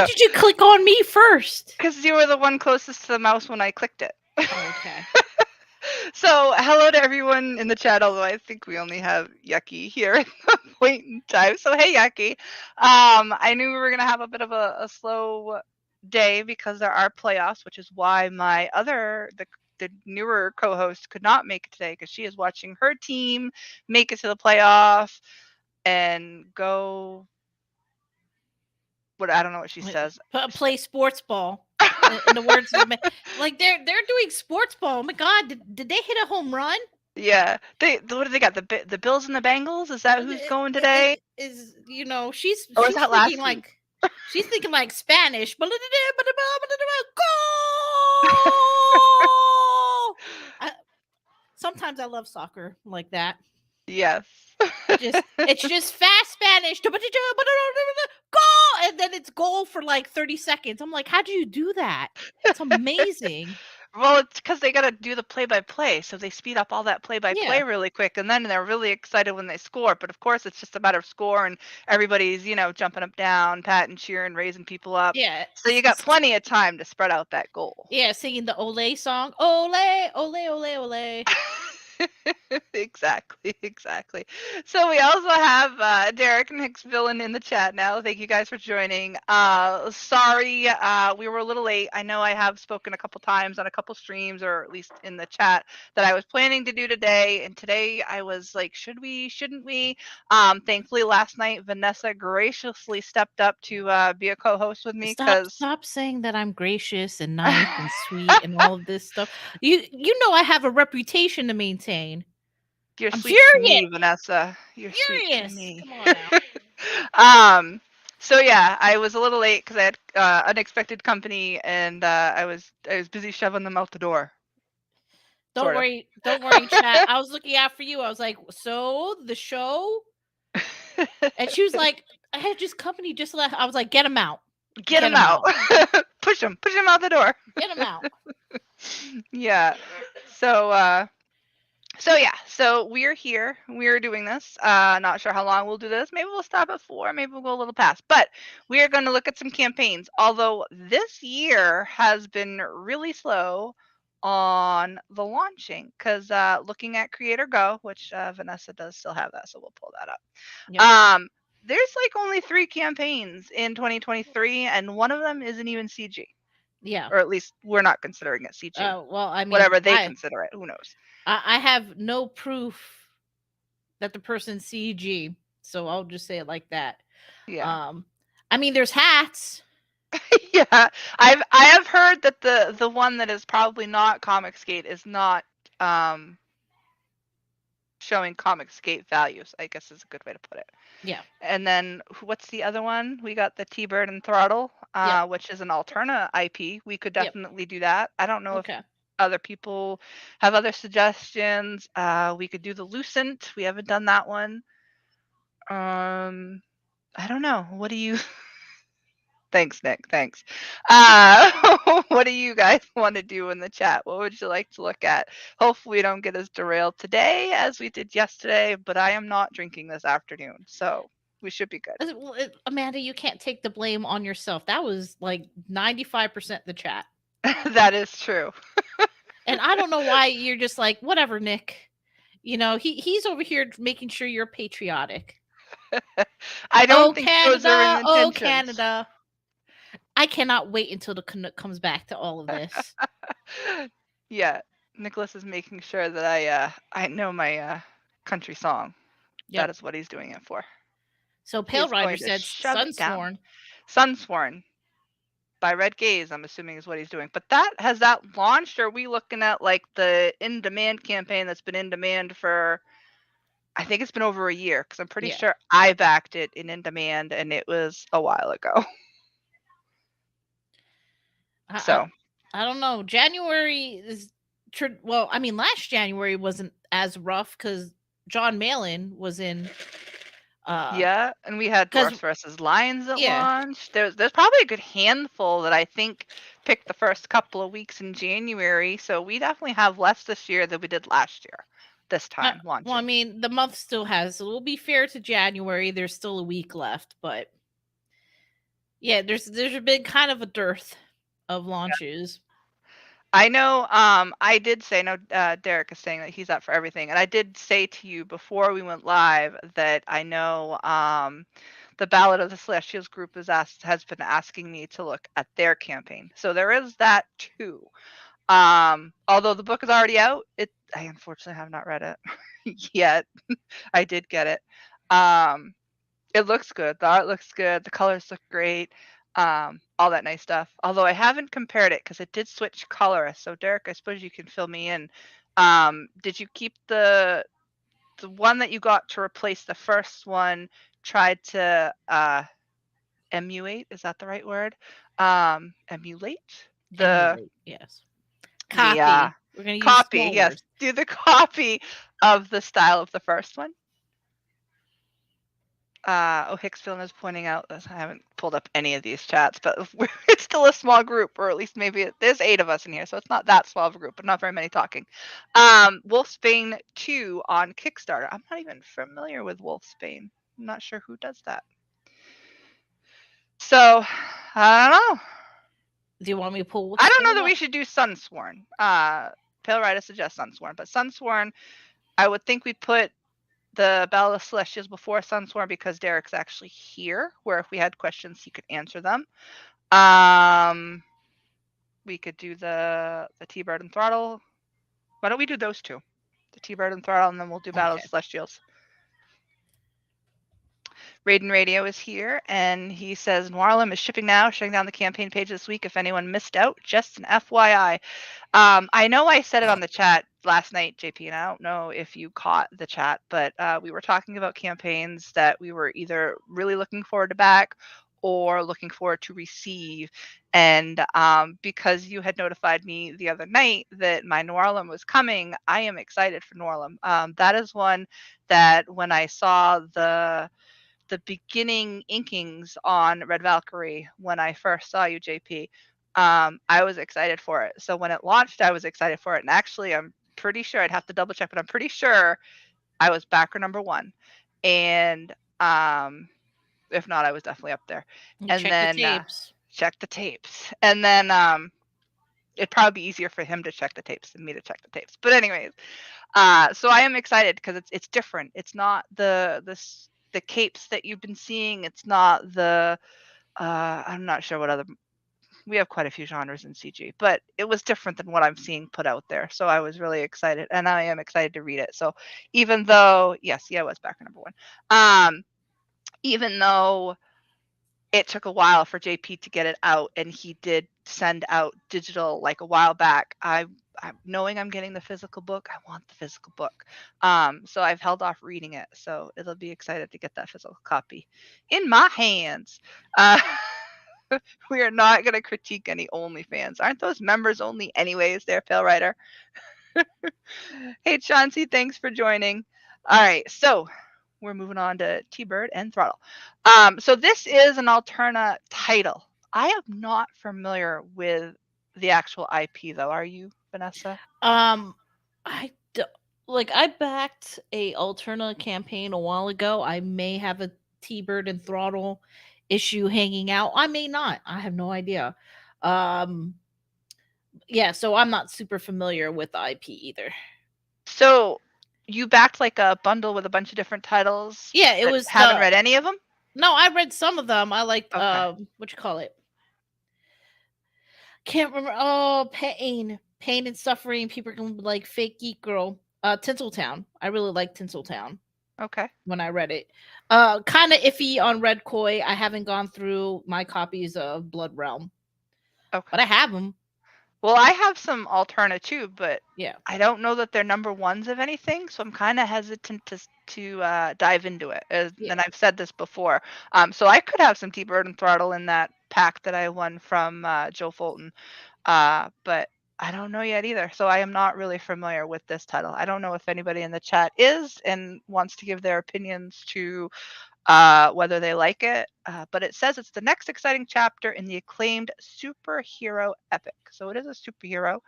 Why did you click on me first? Because you were the one closest to the mouse when I clicked it. Oh, okay. So, hello to everyone in the chat, although I think we only have Yucky here at the point in time. So, hey, Yucky. I knew we were going to have a bit of a slow day because there are playoffs, which is why my the newer co-host could not make it today because she is watching her team make it to the playoff and go. What I don't know what she says. Play sports ball. In the words of the like they're doing sports ball. Oh my god, did they hit a home run? Yeah, what do they got? The Bills and the Bengals? Is that who's going today? Is she's Or was that last thinking week? She's thinking like Spanish. Goal! Sometimes I love soccer like that. Yes. It's just fast Spanish. Goal! And then it's goal for like 30 seconds. I'm like, how do you do that? It's amazing. Well, it's because they got to do the play-by-play, so they speed up all that play-by-play really quick, and then they're really excited when they score. But of course, it's just a matter of score, and everybody's jumping up, down, patting, cheering, raising people up. Yeah. So you got plenty of time to spread out that goal. Yeah, singing the Ole song. Ole, ole, ole, ole. Exactly. So we also have Derek and Hicksville in the chat now. Thank you guys for joining. Sorry, we were a little late. I know I have spoken a couple times on a couple streams, or at least in the chat, that I was planning to do today. And today I was like, should we, shouldn't we? Thankfully last night, Vanessa graciously stepped up to be a co-host with me. Stop saying that I'm gracious and nice and sweet and all of this stuff. You know I have a reputation to maintain. You're sweet to me, Vanessa. You're sweet to me. Come on now. So yeah, I was a little late because I had unexpected company, and I was busy shoving them out the door. Don't worry, chat. I was looking out for you. I was like, so the show, and she was like, I had just company just left. I was like, get him out. Get him out. Push him out the door. Get him out. Yeah. So we're here. We're doing this. Not sure how long we'll do this. Maybe we'll stop at 4. Maybe we'll go a little past. But we are going to look at some campaigns. Although this year has been really slow on the launching, because looking at Creator Go, which Vanessa does still have that, so we'll pull that up. Yep. There's like only 3 campaigns in 2023, and one of them isn't even CG. Yeah. Or at least we're not considering it CG. Well, I mean, whatever they consider it, who knows? I have no proof that the person's CG, so I'll just say it like that. Yeah. I mean, there's hats. Yeah, I have heard that the one that is probably not Comicsgate is not showing Comicsgate values, I guess is a good way to put it. Yeah. And then what's the other one? We got the T-Bird and Throttle, which is an alternate IP. We could definitely do that. I don't know if other people have other suggestions. We could do the Lucent. We haven't done that one. I don't know. What do you... Thanks, Nick. Thanks. What do you guys want to do in the chat? What would you like to look at? Hopefully we don't get as derailed today as we did yesterday, but I am not drinking this afternoon, so we should be good. Amanda, you can't take the blame on yourself. That was like 95% the chat. That is true. And I don't know why you're just like, whatever, Nick. He's over here making sure you're patriotic. I don't think Canada, those are intentions. Canada. I cannot wait until the Canuck comes back to all of this. Yeah, Nicholas is making sure that I know my country song. Yep. That is what he's doing it for. So Pale Rider said Sunsworn. Sunsworn by Red Gaze, I'm assuming is what he's doing. But has that launched, or are we looking at like the in-demand campaign that's been in demand for... I think it's been over a year, because I'm pretty sure I backed it in demand, and it was a while ago. So I don't know. January is well. I mean, last January wasn't as rough because John Malin was in. Yeah, and we had Dwarfs versus Lions that launched. There's probably a good handful that I think picked the first couple of weeks in January. So we definitely have less this year than we did last year. This time launching. Well, I mean, the month still has. So we'll be fair to January. There's still a week left, but Yeah, there's been kind of a dearth of launches. I know, I did say, no, Derek is saying that he's up for everything. And I did say to you before we went live that I know the Ballad of the Celestials group has been asking me to look at their campaign. So there is that too. Although the book is already out, I unfortunately have not read it yet. I did get it. It looks good. The art looks good. The colors look great. All that nice stuff. Although I haven't compared it because it did switch colorists. So Derek, I suppose you can fill me in. Did you keep the one that you got to replace the first one? Tried to emulate? Is that the right word? Emulate the Emulate, yes. the Copy. We're gonna use copy. small Yes, words. do the copy of the style of the first one. Hicksville is pointing out that I haven't pulled up any of these chats, but it's still a small group, or at least maybe there's 8 of us in here, so it's not that small of a group, but not very many talking. Wolfsbane 2 on Kickstarter. I'm not even familiar with Wolfsbane. I'm not sure who does that. So, I don't know. Do you want me to pull I don't know that we should do Sunsworn. Pale Rider suggests Sunsworn, but Sunsworn, I would think we'd put the Ballad of Celestials before Sunsworn because Derek's actually here, where if we had questions, he could answer them. We could do the T-Bird and Throttle. Why don't we do those two? The T-Bird and Throttle, and then we'll do Battle of Celestials. Raiden Radio is here, and he says, Noirlam is shipping now, shutting down the campaign page this week. If anyone missed out, just an FYI. I know I said it on the chat last night, JP, and I don't know if you caught the chat, but we were talking about campaigns that we were either really looking forward to back or looking forward to receive. And because you had notified me the other night that my Noirlam was coming, I am excited for Noirlam. That is one that when I saw the beginning inkings on Red Valkyrie when I first saw you, JP, I was excited for it. So when it launched, I was excited for it. And actually, I'm pretty sure, I'd have to double check, but I'm pretty sure I was backer number 1. And if not, I was definitely up there. And check then the tapes. Check the tapes. And then it'd probably be easier for him to check the tapes than me to check the tapes. But anyways, so I am excited because it's different. It's not the capes that you've been seeing. It's not the I'm not sure what other, we have quite a few genres in CG, but it was different than what I'm seeing put out there. So I was really excited, and I am excited to read it. So even though, yes, yeah, it was backer number 1. Even though it took a while for JP to get it out, and he did send out digital like a while back, I'm knowing I'm getting the physical book. I want the physical book. So I've held off reading it. So it'll be excited to get that physical copy in my hands. We are not going to critique any OnlyFans. Aren't those members only anyways there, Pale Rider? Hey, Chauncey, thanks for joining. All right, so we're moving on to T-Bird and Throttle. So this is an Alterna title. I am not familiar with the actual IP, though. Are you, Vanessa? I backed a Alterna campaign a while ago. I may have a T-Bird and Throttle issue hanging out. I may not. I have no idea. Yeah, so I'm not super familiar with the IP either. So you backed like a bundle with a bunch of different titles? Yeah, it was. Haven't read any of them? No, I read some of them. I liked what you call it? Can't remember. Oh, pain and suffering. People can like fake geek girl. Tinseltown. I really like Tinseltown. Okay. When I read it, kind of iffy on Red Koi. I haven't gone through my copies of Blood Realm. Okay. But I have them. Well, I have some Alterna too, but yeah, I don't know that they're number 1s of anything, so I'm kind of hesitant to dive into it. And I've said this before. So I could have some T-Bird and Throttle in that pack that I won from Joe Fulton. But I don't know yet either. So I am not really familiar with this title. I don't know if anybody in the chat is and wants to give their opinions to whether they like it. But it says it's the next exciting chapter in the acclaimed superhero epic. So it is a superhero.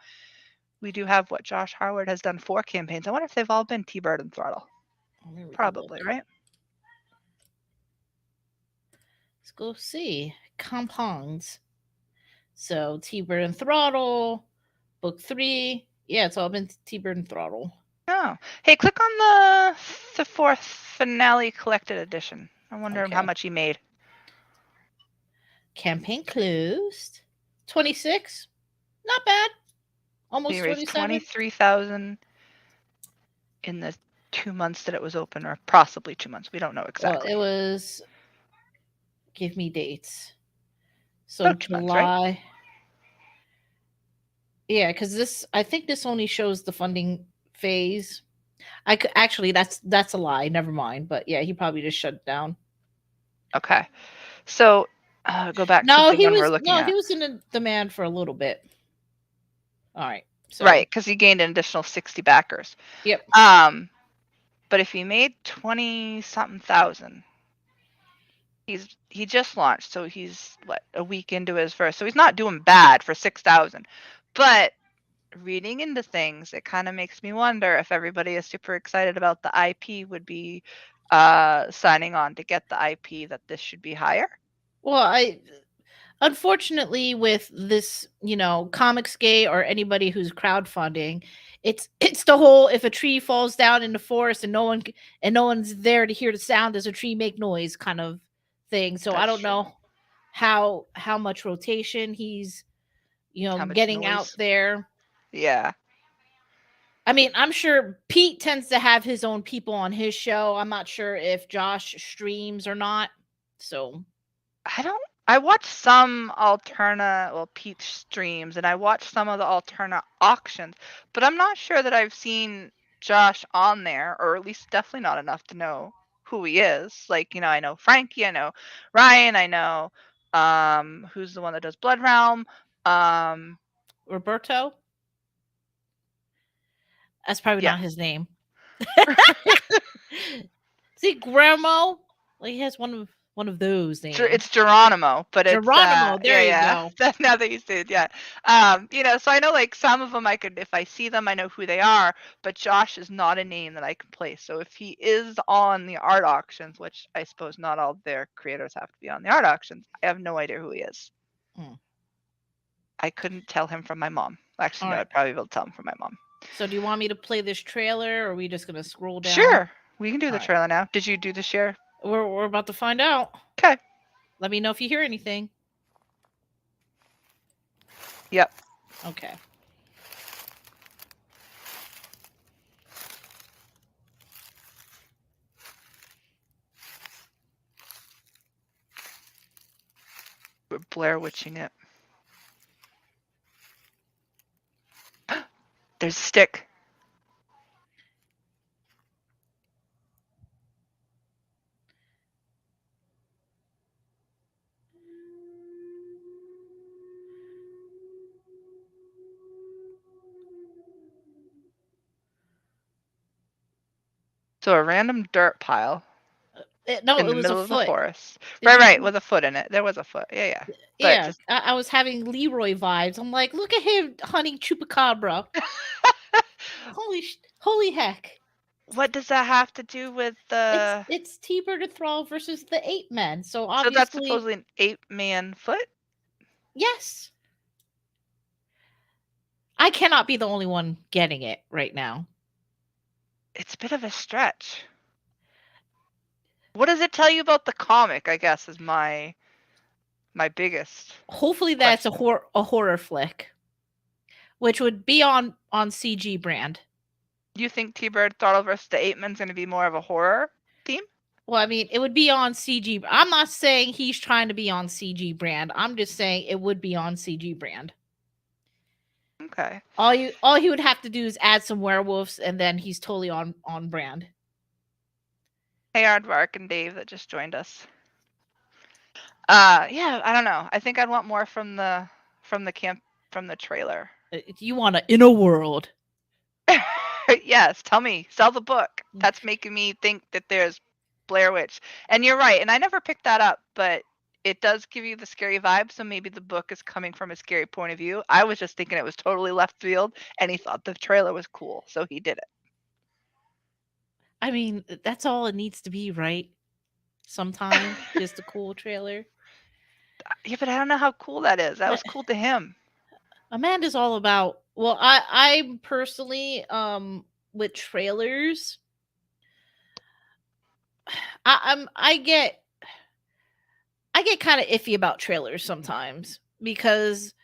We do have what Josh Howard has done 4 campaigns. I wonder if they've all been T-Bird and Throttle. Probably, right? Let's go see. compounds. So T-Bird and Throttle, book 3. Yeah, it's all been T-Bird and Throttle. Oh. Hey, click on the fourth finale collected edition. I wonder how much he made. Campaign closed. 26. Not bad. Almost 27. 23,000 in the 2 months that it was open, or possibly 2 months. We don't know exactly. Well, it was. Give me dates. So July. Months, right? Yeah, because I think this only shows the funding phase. I could actually, that's a lie. Never mind. But yeah, he probably just shut down. Okay, so go back to the one we're looking at. He was in demand for a little bit. All right. So. Right, because he gained an additional 60 backers. Yep. But if he made 20 something thousand, he just launched, so he's what, a week into his first, so he's not doing bad for 6,000. But reading into things, it kind of makes me wonder if everybody is super excited about the IP would be signing on to get the IP, that this should be higher. Well, unfortunately, with this, Comics Gate or anybody who's crowdfunding, it's the whole, if a tree falls down in the forest and no one's there to hear the sound, does a tree make noise kind of thing. So I don't know how much rotation he's getting out there. Yeah. I mean, I'm sure Pete tends to have his own people on his show. I'm not sure if Josh streams or not. So I watched some Peach streams, and I watched some of the Alterna auctions, but I'm not sure that I've seen Josh on there, or at least definitely not enough to know who he is. Like, I know Frankie, I know Ryan, I know who's the one that does Blood Realm, Roberto. That's probably not his name. See, Guillermo, like, he has one of those names. It's Geronimo, but it's Geronimo. There you go. Now that you say it, yeah. So I know, like, some of them if I see them, I know who they are. But Josh is not a name that I can place. So if he is on the art auctions, which I suppose not all their creators have to be on the art auctions, I have no idea who he is. I couldn't tell him from my mom. Actually, no, I'd probably be able to tell him from my mom. So do you want me to play this trailer, or are we just gonna scroll down? Sure, we can do the trailer now. Did you do the share? We're about to find out. Okay. Let me know if you hear anything. Yep. Okay. We're Blair Witching it. There's a stick. So a random dirt pile. No, in it the was middle a of foot. The forest. Right, with a foot in it. There was a foot. Yeah. Yeah, I was having Leroy vibes. I'm like, look at him hunting chupacabra. Holy heck. What does that have to do with the... It's T-Bird and Thrall versus the Ape Men. So obviously... So that's supposedly an ape-man foot? Yes. I cannot be the only one getting it right now. It's a bit of a stretch. What does it tell you about the comic, I guess, is my biggest Hopefully that's a horror flick, which would be on CG brand. You think T-Bird Throttle vs. the Ape Men's going to be more of a horror theme? Well, I mean, it would be on CG. I'm not saying he's trying to be on CG brand. I'm just saying it would be on CG brand. Okay. All he would have to do is add some werewolves, and then he's totally on brand. Hey, Aardvark and Dave that just joined us. Yeah, I don't know. I think I'd want more from the trailer. You want an inner world? Yes, tell me. Sell the book. That's making me think that there's Blair Witch. And you're right, and I never picked that up, but it does give you the scary vibe, so maybe the book is coming from a scary point of view. I was just thinking it was totally left field, and he thought the trailer was cool, so he did it. I mean, that's all it needs to be, right? Sometimes just a cool trailer. Yeah, but I don't know how cool that is. That was cool to him. Amanda's all about. Well, I personally with trailers, I get kind of iffy about trailers sometimes because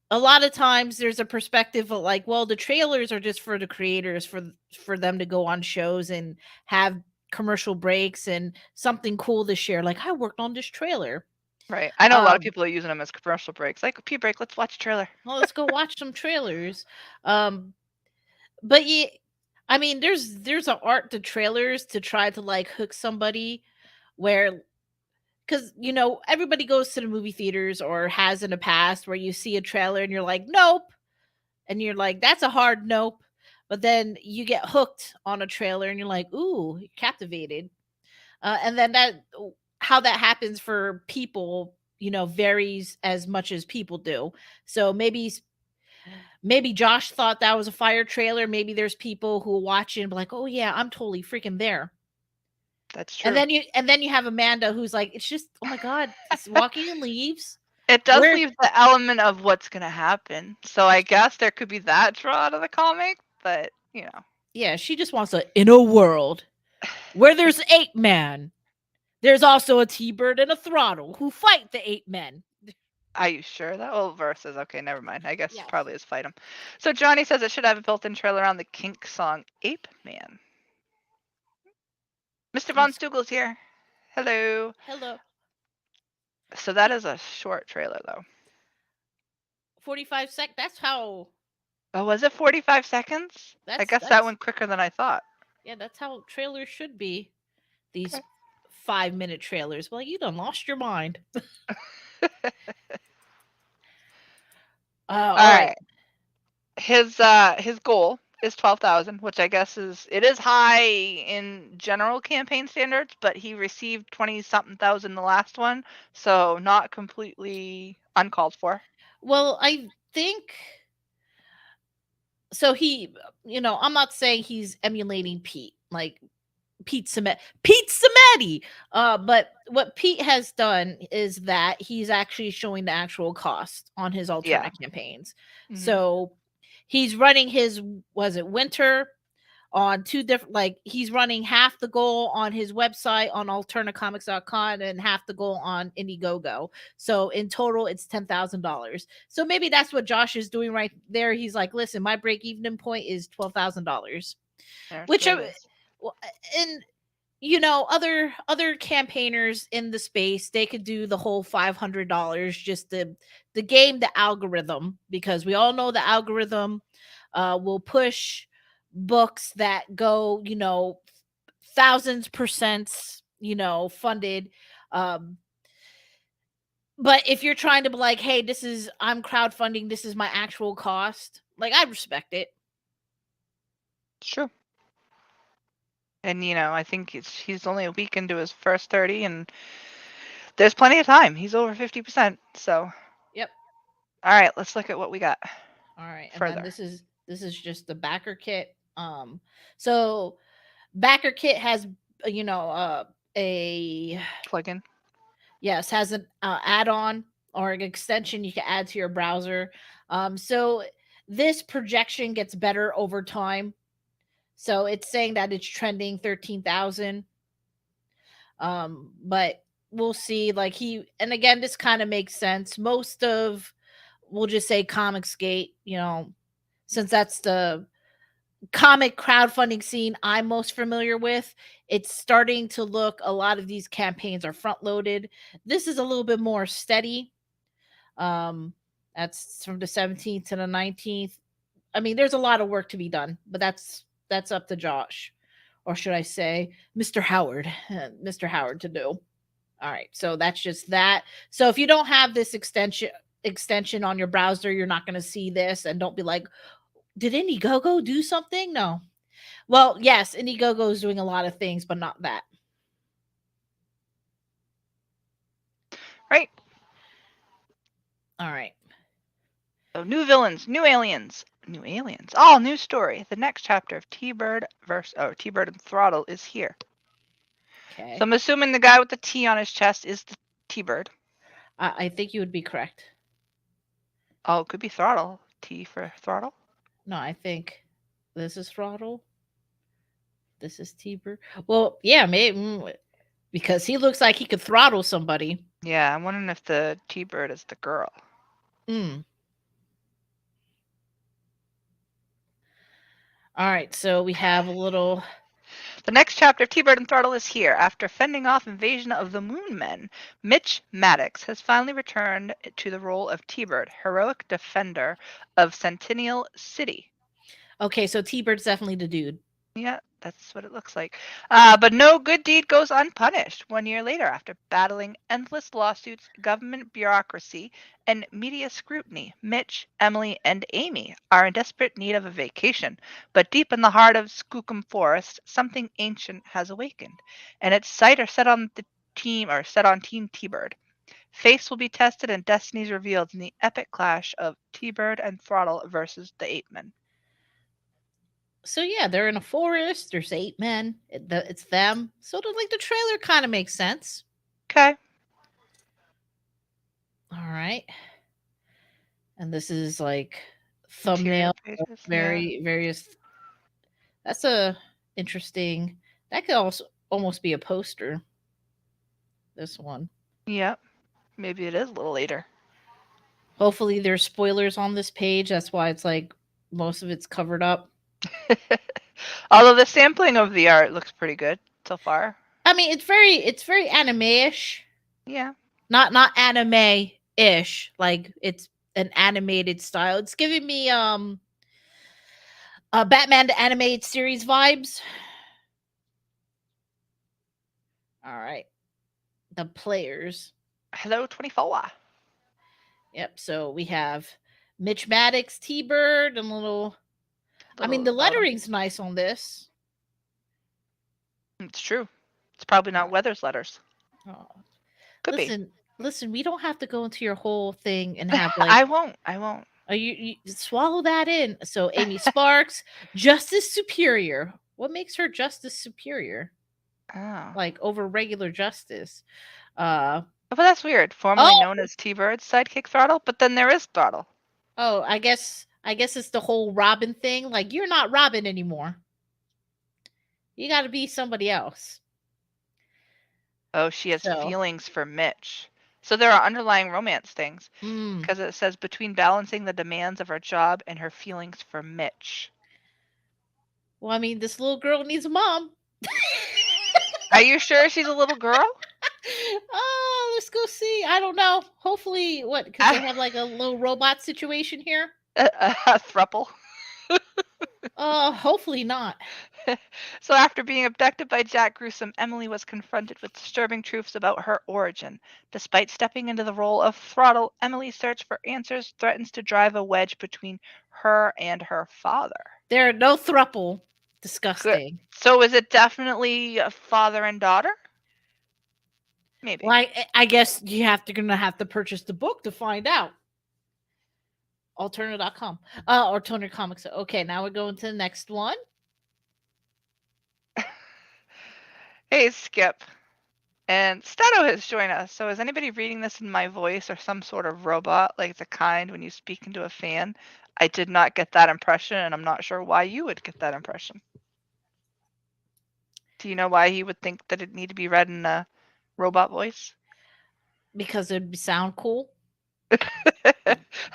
a lot of times there's a perspective of like, well, the trailers are just for the creators for them to go on shows and have commercial breaks and something cool to share. Like, I worked on this trailer. Right. I know a lot of Um, people are using them as commercial breaks. Like, pee break, let's watch a trailer. well, let's go watch some trailers. Um, but yeah, I mean, there's an art to trailers to try to like hook somebody where because everybody goes to the movie theaters or has in the past where you see a trailer and you're like, nope, and you're like, that's a hard nope. But then you get hooked on a trailer and you're like, ooh, captivated. And then how that happens for people, varies as much as people do. So maybe Josh thought that was a fire trailer. Maybe there's people who watch it and be like, oh yeah, I'm totally freaking there. That's And true. then you have Amanda who's like, it's just, oh my god, it's walking in leaves. It does Where leave the element of what's gonna happen. So I it's just, guess there could be that draw out of the comic, but yeah, she just wants a in a world where there's ape man. There's also a T-Bird and a Throttle who fight the ape men. Are you sure that whole verse is okay? Never mind. I guess Yes. probably is fight him. So Johnny says it should have a built-in trailer on the Kink song Ape Man. Mr. Von Let's, Stugel's here. Hello. hello. So that is a short trailer though. 45 sec. That's how. Oh, was it 45 seconds? I guess that That's went quicker than I thought. yeah. That's how trailers should be. These Okay. 5-minute trailers. Well, you done lost your mind. All All right. right. His goal is 12,000, which I guess is high in general campaign standards, but he received 20 something thousand the last one, so not completely uncalled for. Well, I think so. I'm not saying he's emulating Pete, like Pete Sametti. But what Pete has done is that he's actually showing the actual cost on his Yeah. alternate campaigns. Mm-hmm. So he's running his was it winter on two different, like he's running half the goal on his website on alternativecomics.com and half the goal on Indiegogo. So in total it's $10,000. So maybe that's what Josh is doing right there. He's like, listen, my break even point is $12,000. Which There it is. and other campaigners in the space, they could do the whole $500 just to game the algorithm, because we all know the algorithm will push books that go thousands percent funded. um but if you're trying to be like, hey, I'm crowdfunding, this is my actual cost, like, I respect it. Sure. And I think he's only a week into his first 30, and there's plenty of time. He's over 50%. So Yep. all right, let's look at what we got. All right. And then Further. this is just the backer kit. So backer kit has a Plugin. yes, has an add-on or an extension you can add to your browser. So this projection gets better over time. So it's saying that it's trending 13,000. But we'll see. Like, and again, this kind of makes sense. Most of, we'll just say, Comicsgate, since that's the comic crowdfunding scene I'm most familiar with, it's starting to look, a lot of these campaigns are front loaded. This is a little bit more steady. That's from the 17th to the 19th. I mean, there's a lot of work to be done, but that's up to Josh, or should I say Mr. Howard, Mr. Howard, to do. All right, so that's just that. So if you don't have this extension on your browser, you're not going to see this, and don't be like, did Indiegogo do something? No. Well, yes, Indiegogo is doing a lot of things, but not that. Right. All right. So new villains, new aliens, new aliens. All new story. The next chapter of T-Bird and Throttle is here. Okay. So I'm assuming the guy with the T on his chest is the T-Bird. I think you would be correct. Oh, it could be Throttle. T for Throttle. No, I think this is Throttle. This is T-Bird. Well, yeah, maybe because he looks like he could throttle somebody. Yeah, I'm wondering if the T-Bird is the girl. Mm. All right, so we have a little. The next chapter of T-Bird and Throttle is here. After fending off invasion of the Moon Men, Mitch Maddox has finally returned to the role of T-Bird, heroic defender of Centennial City. Okay, so T-Bird's definitely the dude. Yeah, that's what it looks like. But no good deed goes unpunished. 1 year later, after battling endless lawsuits, government bureaucracy, and media scrutiny, Mitch, Emily, and Amy are in desperate need of a vacation. But deep in the heart of Skookum Forest, something ancient has awakened, and its sight are set on Team T-Bird. Fates will be tested and destinies revealed in the epic clash of T-Bird and Throttle versus the Ape Men. So yeah, they're in a forest. There's 8 men. It's them. So the trailer kind of makes sense. Okay. All right. And this is like Interior thumbnail, pages. Yeah. very various. That's a interesting. That could also almost be a poster. This one. Yep. Maybe it is a little later. Hopefully, there's spoilers on this page. That's why it's like most of it's covered up. Although the sampling of the art looks pretty good so far. I mean, it's very anime-ish. Yeah. Not anime-ish. Like it's an animated style. It's giving me Batman the animated series vibes. All right. The players. Hello, 24. Yep. So we have Mitch Maddox, T Bird, and little. I mean, the lettering's nice on this. It's true. It's probably not Weather's letters. Oh. Could Listen, we don't have to go into your whole thing and have like. I won't. You swallow that in. So Amy Sparks, Justice Superior. What makes her Justice Superior? Oh. Like over regular Justice. But that's weird. Formerly known as T-Bird's sidekick Throttle, but then there is Throttle. Oh, I guess it's the whole Robin thing. Like you're not Robin anymore. You got to be somebody else. Oh, she has feelings for Mitch. So there are underlying romance things Mm. because it says between balancing the demands of her job and her feelings for Mitch. Well, I mean, this little girl needs a mom. Are you sure she's a little girl? Oh, let's go see. I don't know. Hopefully, what? Because they have like a little robot situation here. A thruple. Hopefully not. So after being abducted by Jack Gruesome, Emily was confronted with disturbing truths about her origin. Despite stepping into the role of Throttle, Emily's search for answers threatens to drive a wedge between her and her father. There are no thruple. Disgusting. Good. So is it definitely a father and daughter? Maybe. Well, I guess gonna have to purchase the book to find out. Alterna.com. Alterna Comics. Okay, now we're going to the next one. Hey, Skip. And Stato has joined us. So is anybody reading this in my voice or some sort of robot, like the kind when you speak into a fan? I did not get that impression, and I'm not sure why you would get that impression. Do you know why he would think that it need to be read in a robot voice? Because it'd sound cool.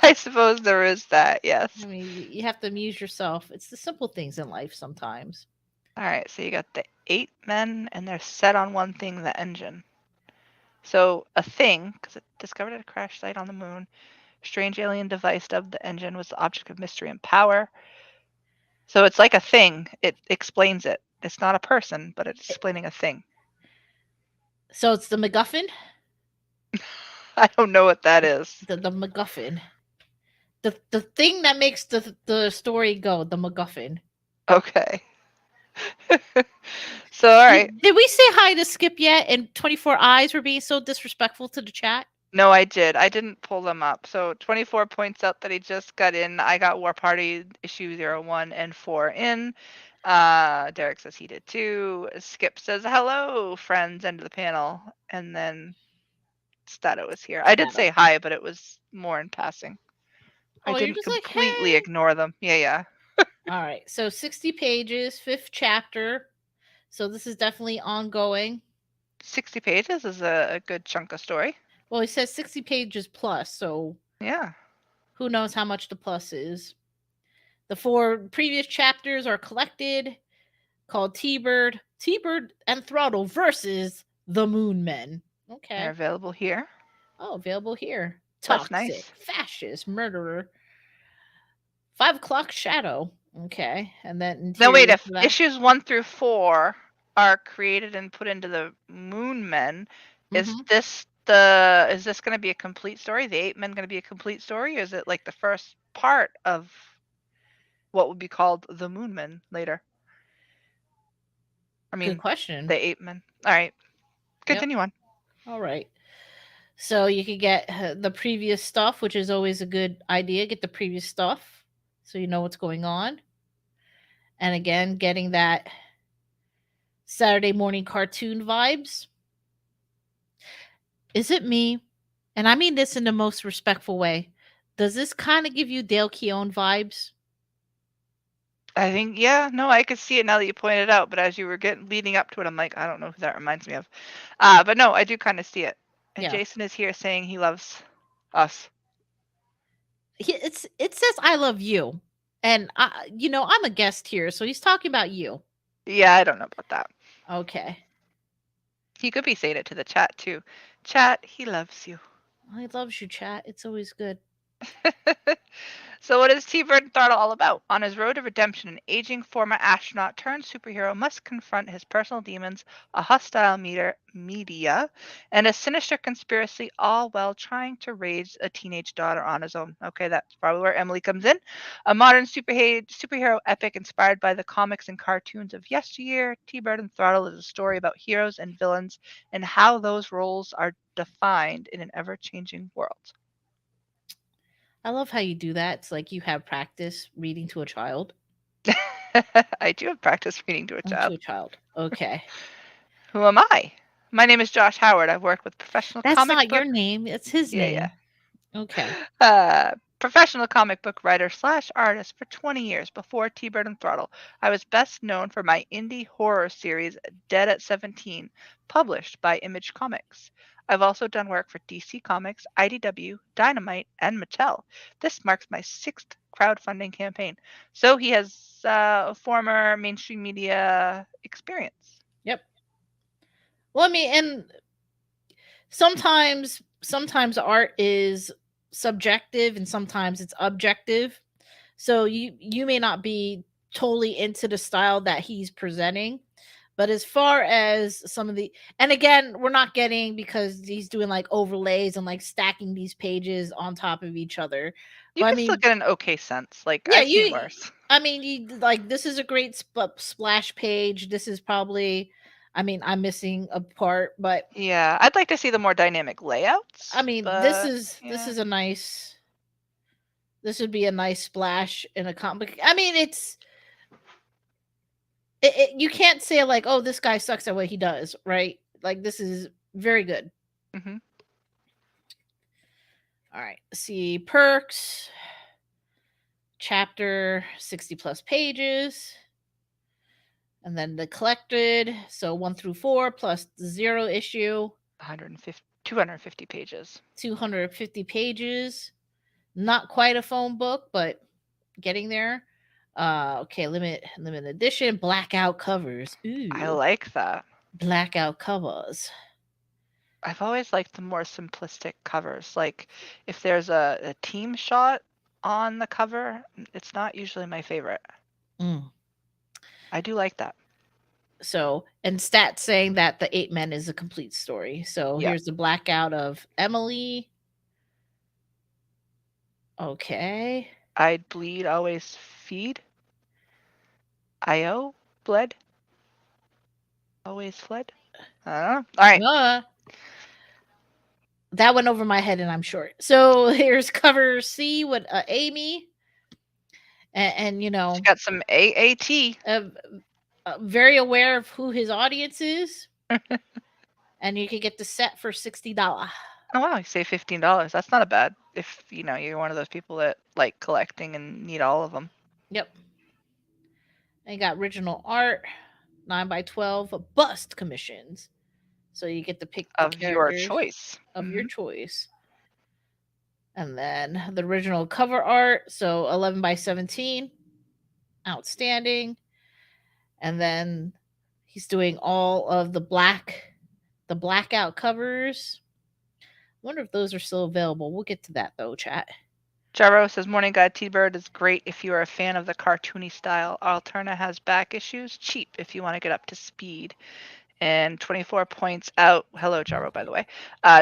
I suppose there is that, yes. I mean, you have to amuse yourself. It's the simple things in life sometimes. All right, so you got the 8 men, and they're set on one thing, the engine. So a thing, because it discovered at a crash site on the moon, strange alien device dubbed the engine was the object of mystery and power. So it's like a thing. It explains it. It's not a person, but it's explaining a thing. So it's the MacGuffin? I don't know what that is. The MacGuffin. The thing that makes the story go, the MacGuffin. Okay. So, all right. Did we say hi to Skip yet? And 24 Eyes were being so disrespectful to the chat? No, I did. I didn't pull them up. So 24 points out that he just got in. I got War Party issue 01 and 4 in. Derek says he did too. Skip says, hello, friends, end of the panel. And then Stato is here. I did say hi, but it was more in passing. I Oh, you're didn't just like, completely hey. ignore them. Yeah. All right. So 60 pages, 5th chapter. So this is definitely ongoing. 60 pages is a good chunk of story. Well, he says 60 pages plus, so yeah. Who knows how much the plus is. The 4 previous chapters are collected, called T-Bird and Throttle versus the Moon Men. They're Okay. available here. Oh, available here. That's Toxic, nice. fascist, murderer. 5 o'clock shadow. Okay. And then Now wait, interior if for that. issues 1 through 4 are created and put into the Moon Men, is this going to be a complete story? The 8 Men going to be a complete story, or is it like the first part of what would be called the Moon Men later? I mean, Good question. the 8 Men. All right. Continue Yep. on. All right. So you could get the previous stuff, which is always a good idea. Get the previous stuff so you know what's going on. And again, getting that Saturday morning cartoon vibes. Is it me? And I mean this in the most respectful way. Does this kind of give you Dale Keown vibes? I think, yeah, no, I could see it now that you pointed it out, but as you were leading up to it, I'm like, I don't know who that reminds me of. But no, I do kind of see it. And Yeah. Jason is here saying he loves us. It says I love you. And I'm a guest here, so he's talking about you. Yeah, I don't know about that. Okay. He could be saying it to the chat too. Chat, he loves you. He loves you, chat. It's always good. So what is T-Bird and Throttle all about? On his road to redemption, an aging former astronaut turned superhero must confront his personal demons, a hostile media, and a sinister conspiracy, all while trying to raise a teenage daughter on his own. Okay, that's probably where Emily comes in. A modern superhero epic inspired by the comics and cartoons of yesteryear, T-Bird and Throttle is a story about heroes and villains and how those roles are defined in an ever-changing world. I love how you do that. It's like you have practice reading to a child. I do have practice reading to a To child. a child. Okay. Who am I? My name is Josh Howard. I've worked with professional That's comic not your book. name. It's his Yeah. name. Okay. Professional comic book writer / artist for 20 years before T-Bird and Throttle. I was best known for my indie horror series Dead at 17, published by Image Comics. I've also done work for DC Comics, IDW, Dynamite, and Mattel. This marks my 6th crowdfunding campaign. So he has former mainstream media experience. Yep. Well, I mean, and sometimes art is subjective and sometimes it's objective. So you may not be totally into the style that he's presenting, but as far as some of the, and again, we're not getting, because he's doing like overlays and like stacking these pages on top of each other. You But I can still mean, get an okay sense. Like, yeah, I've seen worse. I mean, you like, this is a great splash page. This is probably, I mean, I'm missing a part, but Yeah, I'd like to see the more dynamic layouts, I mean, but this yeah. is a nice, this would be a nice splash in a comic. I mean, you can't say like, oh, this guy sucks at what he does, right? Like, this is very good. Mhm. All right, see perks, chapter 60 plus pages, and then the collected, so 1 through 4 plus the 0 issue, 250 pages. 250 pages. Not quite a phone book, but getting there. Okay, limited edition, blackout covers. I Ooh, like that. blackout covers. I've always liked the more simplistic covers. Like, if there's a team shot on the cover, it's not usually my favorite. Mm. I do like that. So, and stats saying that the 8 Men is a complete story. So Yeah. here's the blackout of Emily. Okay. I'd bleed, always feed. IO, bled, always fled. I don't know. All right. That went over my head and I'm short. So here's cover C with Amy. And She got some AAT. Very aware of who his audience is. And you can get the set for $60. Oh wow, you save $15. That's not a bad if you're one of those people that like collecting and need all of them. Yep. And got original art, 9 by 12 bust commissions. So you get to pick the Of your characters choice. of your Hmm. choice. And then the original cover art, so 11 by 17, outstanding. And then he's doing all of the blackout covers. Wonder if those are still available. We'll get to that though, chat. Jaro says Morning Guide T-Bird is great if you are a fan of the cartoony style. Alterna has back issues, cheap if you want to get up to speed. And 24 points out. Hello, Jaro, by the way.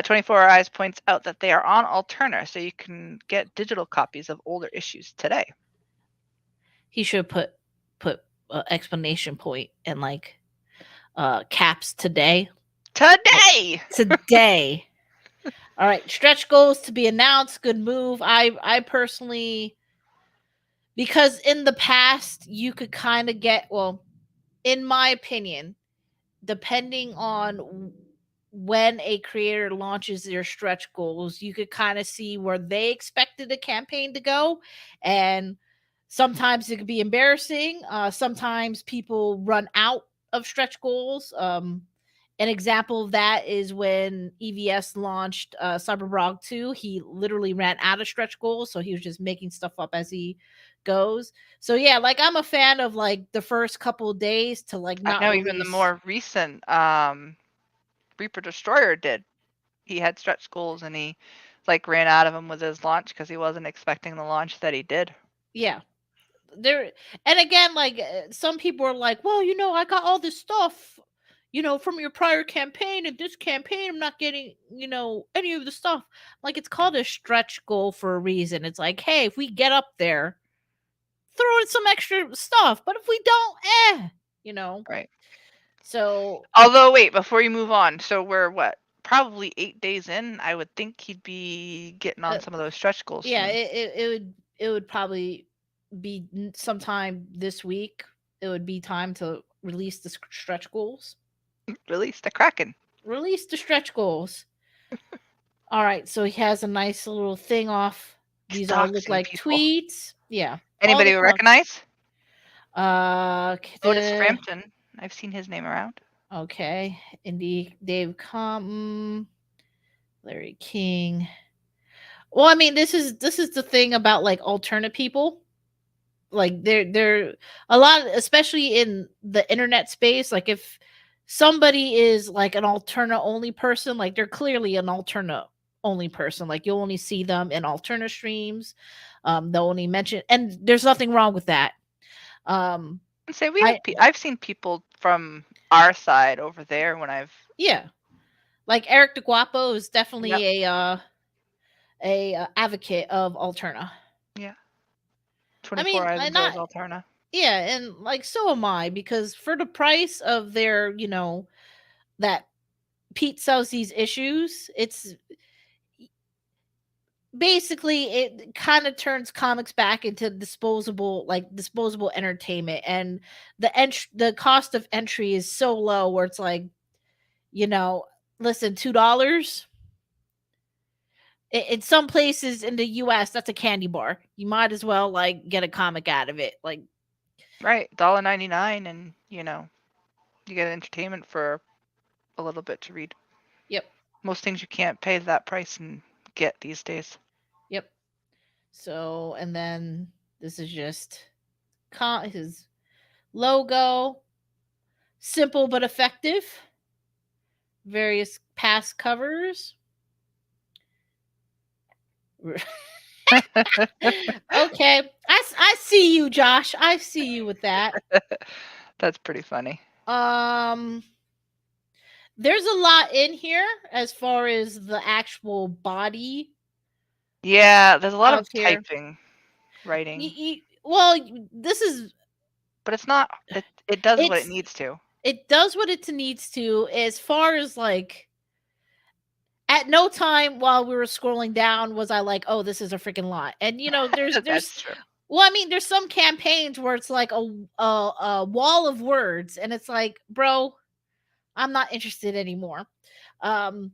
24 Eyes points out that they are on Alterna, so you can get digital copies of older issues today. He should put explanation point and like caps today. Today. Today. All right, stretch goals to be announced. Good move. I personally, because in the past you could kind of get, well, in my opinion, depending on when a creator launches their stretch goals, you could kind of see where they expected the campaign to go. And sometimes it could be embarrassing. Sometimes people run out of stretch goals. An example of that is when EVS launched Cyberbrog 2. He literally ran out of stretch goals, so he was just making stuff up as he goes. So yeah, like I'm a fan of like the first couple of days to like I not know even the release. more recent Reaper Destroyer did. He had stretch goals and he like ran out of them with his launch because he wasn't expecting the launch that he did. Yeah. There, and again, like some people are like, well, I got all this stuff, from your prior campaign, and this campaign I'm not getting, any of the stuff. Like, it's called a stretch goal for a reason. It's like, hey, if we get up there, throw in some extra stuff, but if we don't, you know. Right. So Although, wait, before you move on, so we're what? Probably 8 days in. I would think he'd be getting uh, on some of those stretch goals yeah, soon. it would probably be sometime this week. It would be time to release the stretch goals. Release the Kraken. Release the stretch goals. All right, so he has a nice little thing off. He's These all look doxing like people. tweets. Yeah, all Anybody the we stuff. recognize? Otis The Frampton. I've seen his name around. okay, Indy, Dave Com, Larry King. Well, I mean, this is the thing about like alternate people. Like they're a lot, especially in the internet space. Like if somebody is like an alternate only person, like they're clearly an alternate only person. Like you'll only see them in alternate streams. They'll only mention, and there's nothing wrong with that. Um, And say we have. I I've seen people from our side over there when I've. Yeah, like Eric DeGuapo is Yep. definitely a advocate of Alterna. Yeah. I 24 mean, Eyes I enjoys not Alterna. yeah, and like so am I, because for the price of their, that Pete sells these issues, it's basically, it kind of turns comics back into disposable entertainment, and the cost of entry is so low where it's like, you know listen, $2 in some places in the US, that's a candy bar. You might as well like get a comic out of it. Like, Right. $1.99 and you get entertainment for a little bit to read. yep, Most things you can't pay that price and get these days. yep. So, and then this is just his logo, simple but effective. Various past covers. Okay, I see you, Josh. I see you with that. That's pretty funny. Um, there's a lot in here as far as the actual body Yeah, there's a lot of of here. typing, writing, Well, this is but it's not. It does what it it's needs to. it does what it needs to, as far as like, at no time while we were scrolling down was I like, oh, this is a freaking lot. And there's That's true. well, I mean, there's some campaigns where it's like a wall of words, and it's like, bro, I'm not interested anymore. Um,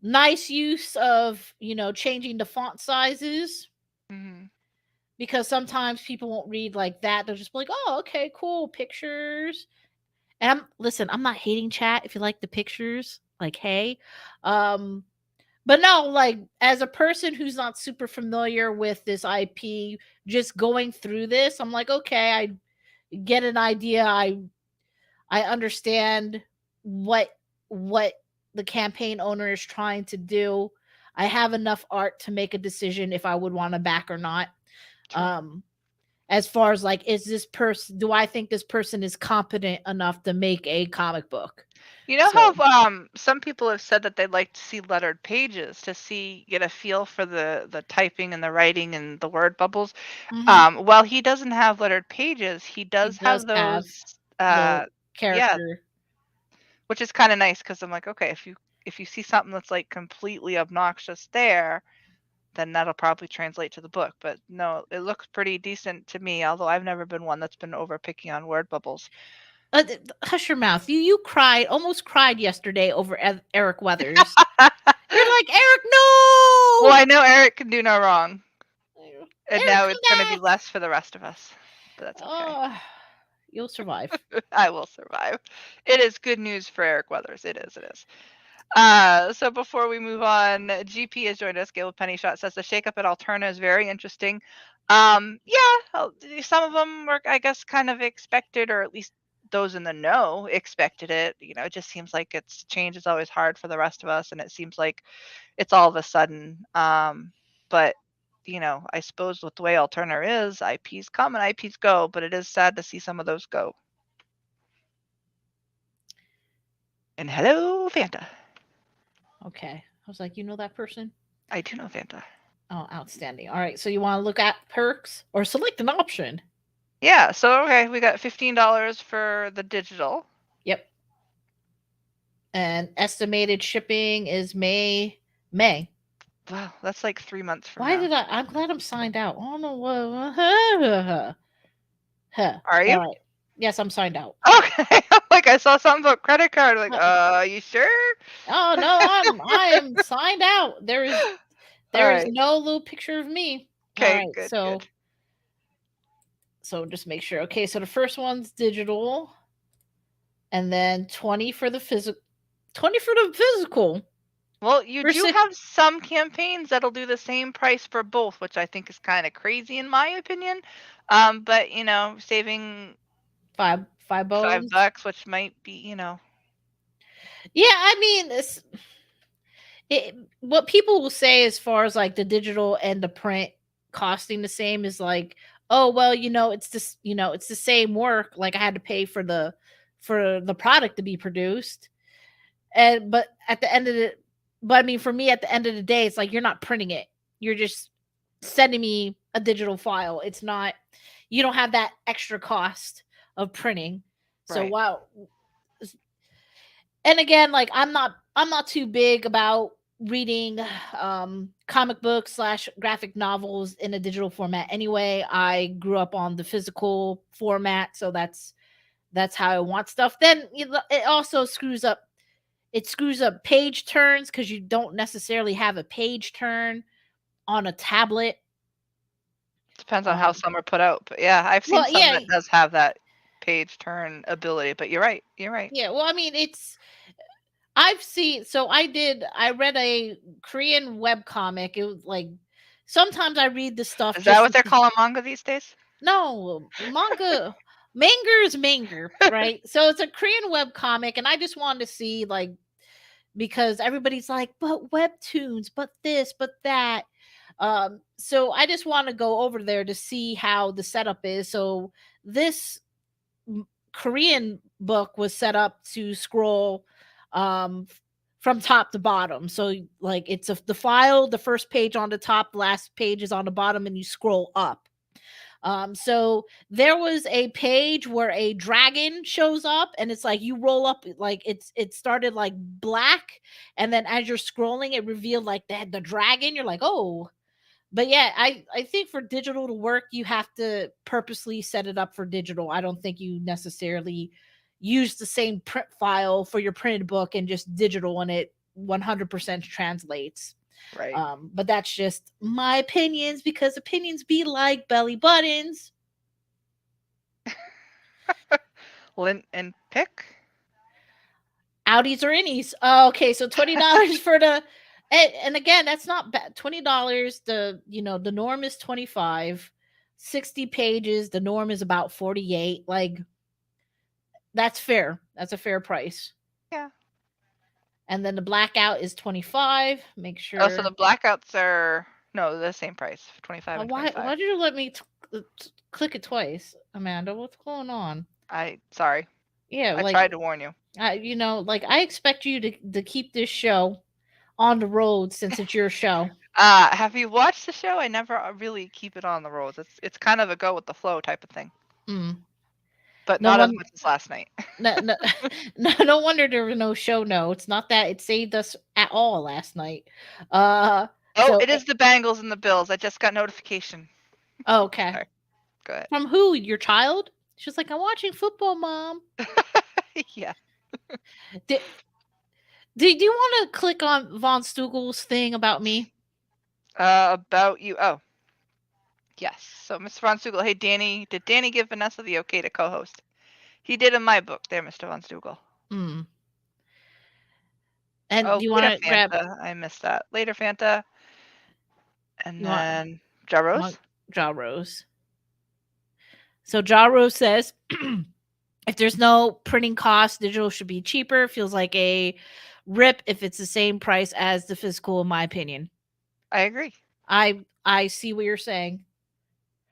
nice use of, changing the font sizes, Mhm. because sometimes people won't read like that. They'll just be like, "Oh, okay, cool, pictures." And I'm not hating chat if you like the pictures, like, hey. Um but no, like, as a person who's not super familiar with this IP, just going through this, I'm like, okay, I get an idea. I understand what what the campaign owner is trying to do. I have enough art to make a decision if I would want to back or not. True. Um as far as like, is this person, do I think this person is competent enough to make a comic book? You know So, how some people have said that they'd like to see lettered pages to get a feel for the typing and the writing and the word bubbles. mhm, While he doesn't have lettered pages, he he does does have have those. the Yeah, character. which is kind of nice because I'm like, okay, if you see something that's like completely obnoxious there, then that'll probably translate to the book. But no, it looks pretty decent to me. Although I've never been one that's been over picking on word bubbles. Hush your mouth. You cried, almost cried yesterday over Eric Weathers. You're like, Eric, Well, no! I know Eric can do no wrong, and Eric, now come it's going to be back! less for the rest of us. But that's okay. Oh, you'll survive. I will survive. It is good news for Eric Weathers. It is. It is. So before we move on, GP has joined us. Gail Penny Shot says the shakeup at Alterna is very interesting. Yeah, some of them were, I guess, kind of expected, or at least those in the know expected it. It just seems like change is always hard for the rest of us, and it seems like it's all of a sudden. But I suppose with the way Alterna is, IPs come and IPs go, but it is sad to see some of those go. And hello, Fanta. Okay. I was like, you know that person? I do know Fanta. Oh, outstanding. All right. So you want to look at perks or select an option? Yeah, so okay, we got $15 for the digital. Yep. And estimated shipping is May. Wow, that's like 3 months from Why now. did I'm glad I'm signed out. Oh no, what? Huh. Are All you? right. Yes, I'm signed out. Okay. Like I saw something about credit card. Like, Uh, you sure? oh no, I am signed out. All There is right. no little picture of me. All Okay, right. good, good. So just make sure. Okay, so the first one's digital, and then 20 for the physical. 20 for the physical. Well, you For do six, have some campaigns that'll do the same price for both, which I think is kind of crazy in my opinion. But saving five five bones. bucks, which might be, Yeah, I mean, what people will say as far as like the digital and the print costing the same is like, oh well, it's this, it's the same work. Like I had to pay for the product to be produced, and but at the end of the, but I mean, for me, at the end of the day, it's like you're not printing it. You're just sending me a digital file. It's not, you don't have that extra cost of printing. So right. while, and again, like I'm not too big about reading comic books slash graphic novels in a digital format anyway. I grew up on the physical format, so that's how I want stuff. Then it also screws up page turns because you don't necessarily have a page turn on a tablet. Depends on how um some are put out. But yeah, I've seen well, some yeah, that does have that page turn ability, but you're right. You're right. yeah, well, I mean, I read a Korean web comic. It was like, sometimes I read the stuff Is that just what to they're see. calling manga these days? No, manga is manga, right? So it's a Korean web comic, and I just wanted to see, like, because everybody's like, but webtoons, but this, but that. So I just want to go over there to see how the setup is. So this Korean book was set up to scroll from top to bottom. So like the file, the first page on the top, the last page is on the bottom, and you scroll up. So there was a page where a dragon shows up, and it's like you roll up, like it started like black, and then as you're scrolling, it revealed like the dragon. You're like, oh, but yeah, I think for digital to work, you have to purposely set it up for digital. I don't think you necessarily use the same print file for your printed book and just digital, and it 100% translates. Right. But that's just my opinions because opinions be like belly buttons. Lint and pick. Outies or innies. Oh, okay, so $20 for the and again, that's not bad. $20. The norm is 25. 60 pages. The norm is about 48. Like that's fair. That's a fair price. Yeah. And then the blackout is 25. Make Oh, so sure. the blackouts are no the same price, 25 and Why 25. did you let me click it twice, Amanda? What's going on? Sorry. Yeah, I like tried to warn you. like I expect you to keep this show on the road since it's your show. Have you watched the show? I never really keep it on the roads. It's kind of a go with the flow type of thing, Mm. but No not as one, much as last night. no, no, no wonder there were no show notes. Not that it saved us at all last night. Uh, Oh, so it is the Bengals and the Bills. I just got notification. okay. Sorry. Go ahead. From who? Your child? She's like, I'm watching football, mom. Yeah. Did Did you want to click on Von Stugel's thing about me? About you. Oh, yes. So, Mr. Von Stugel, hey, Danny, did Danny give Vanessa the okay to co-host? He did in my book there, Mr. Von Stugel. Hmm. And Oh, do you later, want to grab? Fanta. I missed that. Later, Fanta. And You want then Ja Rose. Ja Rose? So Ja Rose says, if there's no printing cost, digital should be cheaper. Feels like a rip if it's the same price as the physical, in my opinion. I agree. I see what you're saying.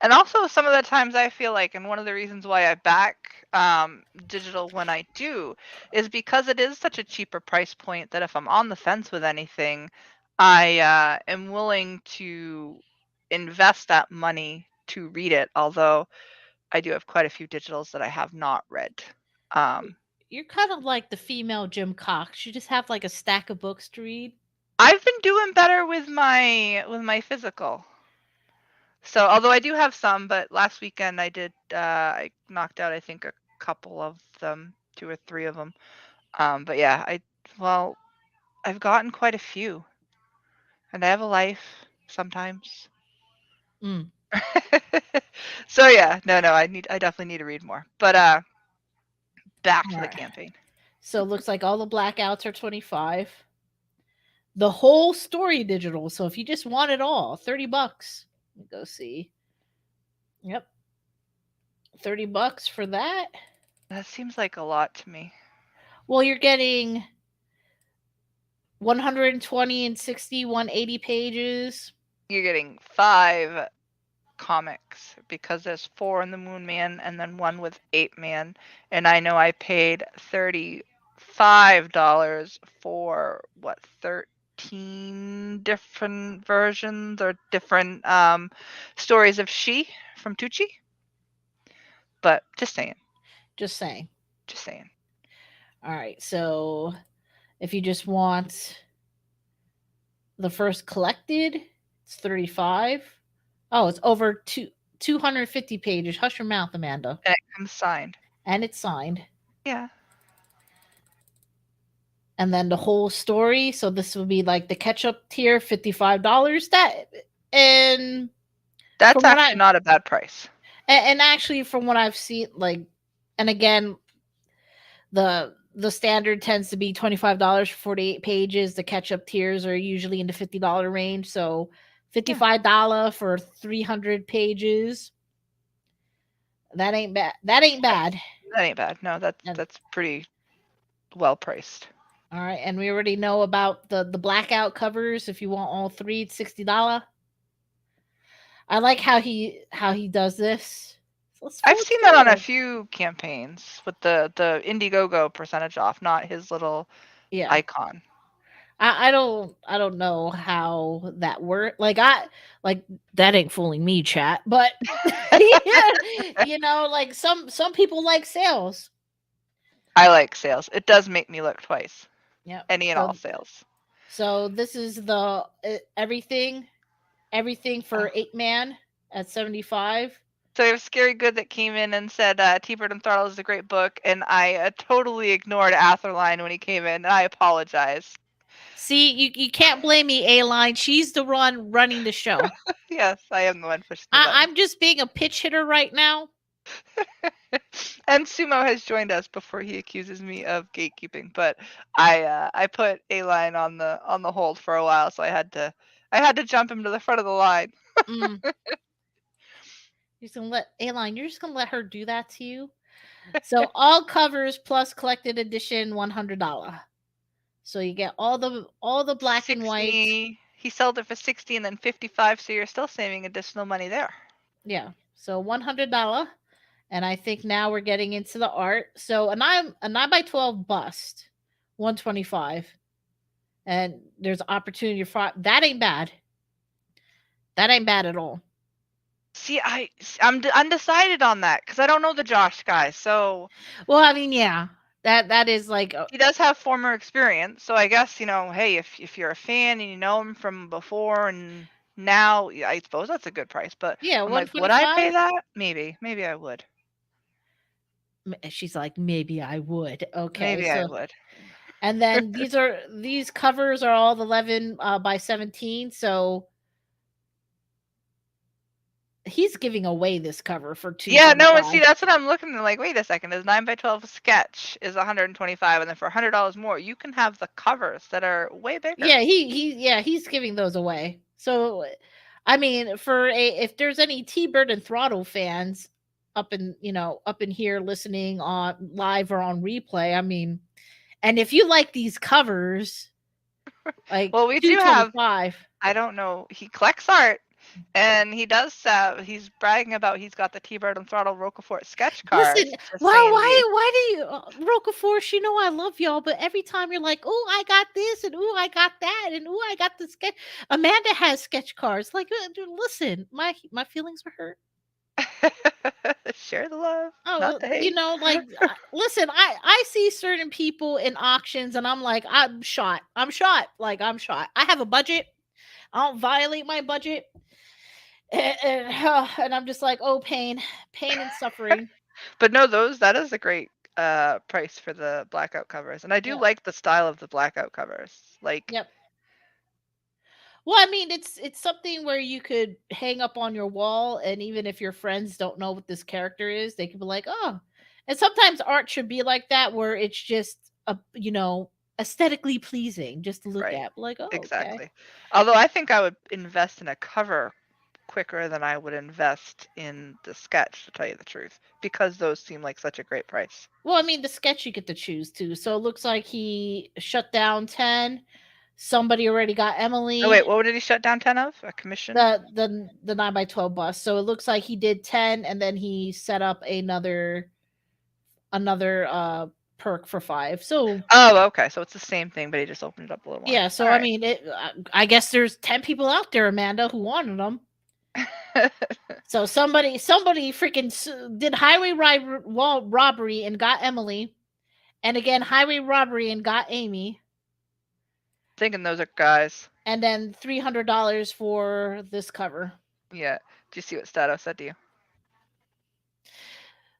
And also, some of the times I feel like, and one of the reasons why I back digital when I do, is because it is such a cheaper price point that if I'm on the fence with anything, I am willing to invest that money to read it. Although I do have quite a few digitals that I have not read. You're kind of like the female Jim Cox. You just have like a stack of books to read. I've been doing better with my physical. So, although I do have some, but last weekend I knocked out I think a couple of them, 2 or 3 of them. But yeah, well, I've gotten quite a few, and I have a life sometimes. Mm. So yeah, no, I definitely need to read more. But back All to the right. campaign. So it looks like all the blackouts are 25. The whole story digital. So if you just want it all, $30. Let me go see. Yep. $30 for that. That seems like a lot to me. Well, you're getting 120 and 60, 180 pages. You're getting 5 comics because there's 4 in the Moon Man and then 1 with Ape Man, and I know I paid $35 for what 13 different versions or different stories of She from Tucci. But just saying. Just saying. Just saying. All right. So if you just want the first collected, it's 35. Oh, it's over 250 pages. Hush your mouth, Amanda. And it comes signed. And it's signed. Yeah. And then the whole story. So this would be like the catch-up tier, $55. And that's from what actually not a bad price. And actually from what I've seen, like, and again, the standard tends to be $25 for 48 pages. The catch-up tiers are usually in the $50 range. So $55 for 300 pages. That ain't bad. That ain't bad. That ain't bad. No, that's pretty well priced. All right, and we already know about the blackout covers. If you want all three, it's $60. I like how he does this. I've seen that on a few campaigns with the Indiegogo percentage off, not his little icon. I don't know how that works. Like that ain't fooling me, chat. But yeah, like some people like sales. I like sales. It does make me look twice. Yeah. Any and all sales. So this is the everything for Ape Man at 75. So we have Scary Good that came in and said T-Bird and Throttle is a great book, and I totally ignored Atherline when he came in, and I apologize. See, you can't blame me, A-Line. She's the one running the show. Yes, I am the one pushing the button. I'm just being a pitch hitter right now. And Sumo has joined us before he accuses me of gatekeeping, but I put A-Line on the hold for a while, so I had to jump him to the front of the line. Mm. You're just gonna let A-Line, you're just gonna let her do that to you? So all covers plus collected edition $100. So you get all the black and white. 60. He sold it for 60 and then 55, so you're still saving additional money there. Yeah. So $100. And I think now we're getting into the art. So a 9x12 bust, 125. And there's opportunity for that ain't bad. That ain't bad at all. See, I'm undecided on that because I don't know the Josh guy. So, well, I mean, yeah, that is like he does have former experience. So I guess, hey, if you're a fan and you know him from before and now, I suppose that's a good price. But yeah, I'm like, would I pay 125. that? Maybe I would. She's like, maybe I would. Okay, Maybe I so would. and then these covers are all 11 by 17. So he's giving away this cover for Yeah, no, and 225. see, that's what I'm looking at. Like, wait a second, this 9x12 sketch is 125, and then for $100 more, you can have the covers that are way bigger. Yeah, he's giving those away. So, I mean, if there's any T-Bird and Throttle fans up in here listening on live or on replay, I mean, and if you like these covers, like well, we do have. 225. I don't know. He collects art, and he does. He's bragging about he's got the T-Bird and Throttle Roquefort sketch cards. Listen, Just wow, saying, why do you, Roquefort? You know I love y'all, but every time you're like, oh, I got this, and oh, I got that, and oh, I got the sketch. Amanda has sketch cards. Like, listen, my feelings are hurt. Share the love, not Oh, the hate. like, listen, I see certain people in auctions, and I'm like, I'm shot. Like, I'm shot. I have a budget. I don't violate my budget, and I'm just like, oh, pain and suffering. But no, that is a great price for the blackout covers, and I do Yeah. like the style of the blackout covers. Like, Yep. Well, I mean, it's something where you could hang up on your wall, and even if your friends don't know what this character is, they could be like, "Oh." And sometimes art should be like that, where it's just aesthetically pleasing, just to look right, at. Like, oh, okay. exactly. Although I think I would invest in a cover quicker than I would invest in the sketch, to tell you the truth, because those seem like such a great price. Well, I mean, the sketch you get to choose too. So it looks like he shut down 10. Somebody already got Emily. Oh wait, what did he shut down 10 of? A commission? The 9x12 bus. So it looks like he did 10, and then he set up another perk for 5. So oh, okay, so it's the same thing, but he just opened it up a little more. yeah, so I mean, I guess there's 10 people out there, Amanda, who wanted them. So somebody freaking did highway robbery and got Emily, and again highway robbery and got Amy. Thinking those are guys. And then $300 for this cover. Yeah. Do you see what Stato said to you?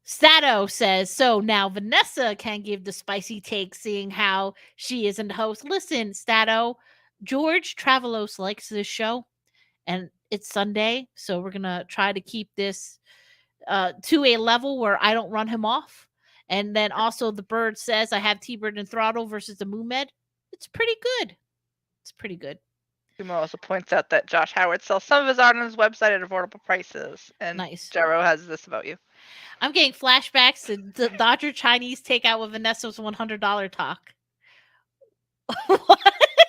Stato says, so now Vanessa can give the spicy take, seeing how she isn't the host. Listen, Stato, George Travelos likes this show, and it's Sunday, so we're going to try to keep this to a level where I don't run him off. And then also the bird says I have T-Bird and Throttle versus the Moomed. It's pretty good. It's pretty good. Sumo also points out that Josh Howard sells some of his art on his website at affordable prices. And nice. Jaro has this about you. I'm getting flashbacks to the Dodger Chinese takeout with Vanessa's $100 talk. What?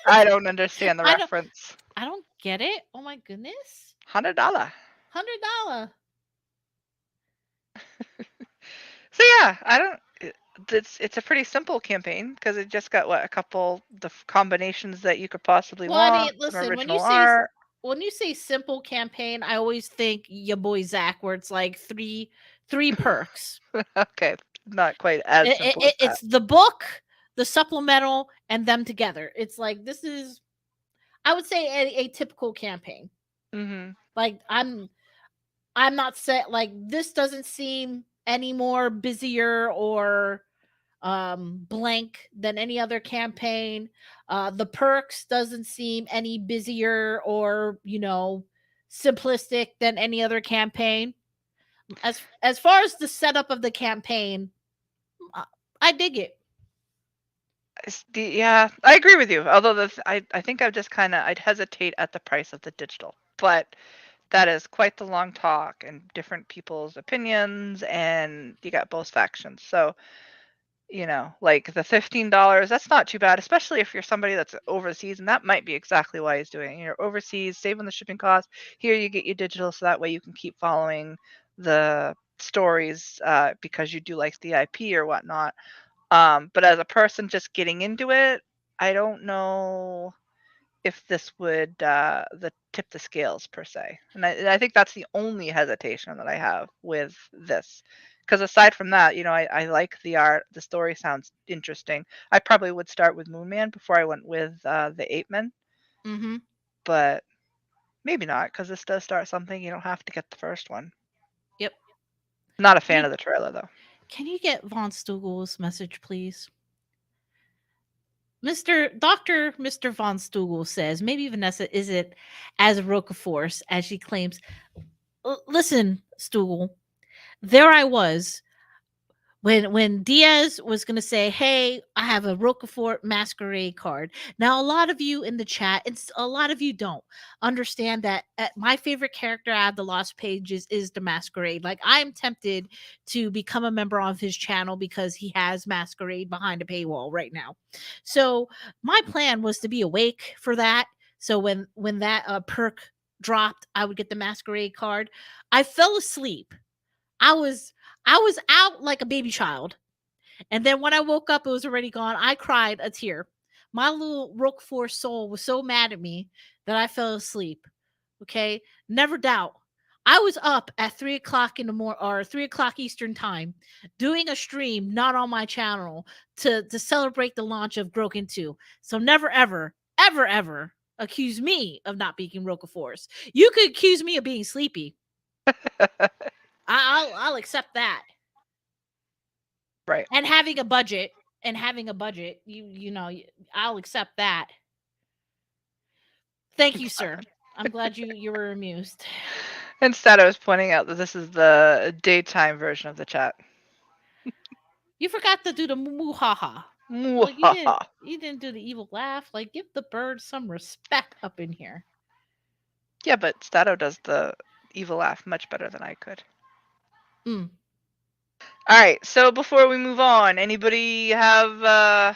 I don't understand the reference. I don't get it. Oh my goodness. $100. $100. So yeah, I don't. It's a pretty simple campaign because it just got a couple the combinations that you could possibly want. I mean, listen, when you say simple campaign, I always think your boy Zach, where it's like three perks. Okay, not quite as simple. It's the book, the supplemental, and them together. It's like this is, I would say, a typical campaign. Mm-hmm. Like I'm not set. Like this doesn't seem any more busier or blank than any other campaign. The perks doesn't seem any busier or, simplistic than any other campaign. As far as the setup of the campaign, uh, I dig it. Yeah, I agree with you. Although I think I'd hesitate at the price of the digital, but that is quite the long talk and different people's opinions, and you got both factions. So, like the $15, that's not too bad, especially if you're somebody that's overseas, and that might be exactly why he's doing it. You're overseas, saving the shipping cost. Here you get your digital, so that way you can keep following the stories because you do like the IP or whatnot. But as a person just getting into it, I don't know if this would tip the scales per se. And I think that's the only hesitation that I have with this. Because aside from that, I like the art. The story sounds interesting. I probably would start with Moon Man before I went with the Ape Men. Mm-hmm. But maybe not, because this does start something. You don't have to get the first one. Yep. Not a Can fan you of the trailer, though. can you get Von Stugel's message, please? Mr. Von Stugel says maybe Vanessa isn't as Roquefort as she claims. Listen, Stugel, there I was when Diaz was going to say, "Hey, I have a Roquefort masquerade card." Now, a lot of you in the chat, a lot of you don't understand that my favorite character out of the Lost Pages is the masquerade. Like, I'm tempted to become a member of his channel because he has masquerade behind a paywall right now. So my plan was to be awake for that. So when that perk dropped, I would get the masquerade card. I fell asleep. I was I was out like a baby child. And then when I woke up, it was already gone. I cried a tear. My little Roquefort soul was so mad at me that I fell asleep. Okay. Never doubt. I was up at 3 o'clock in the morning or 3 o'clock Eastern time doing a stream not on my channel to celebrate the launch of Broken 2. So never ever, ever, ever accuse me of not being Roquefort's. You could accuse me of being sleepy. I'll accept that. Right. And having a budget I'll accept that. Thank you, sir. I'm glad you were amused. Instead, I was pointing out that this is the daytime version of the chat. You forgot to do the moo ha ha. Like Mwahaha. you didn't do the evil laugh. Like, give the bird some respect up in here. Yeah, but Stato does the evil laugh much better than I could. Mm. All right, so before we move on, anybody have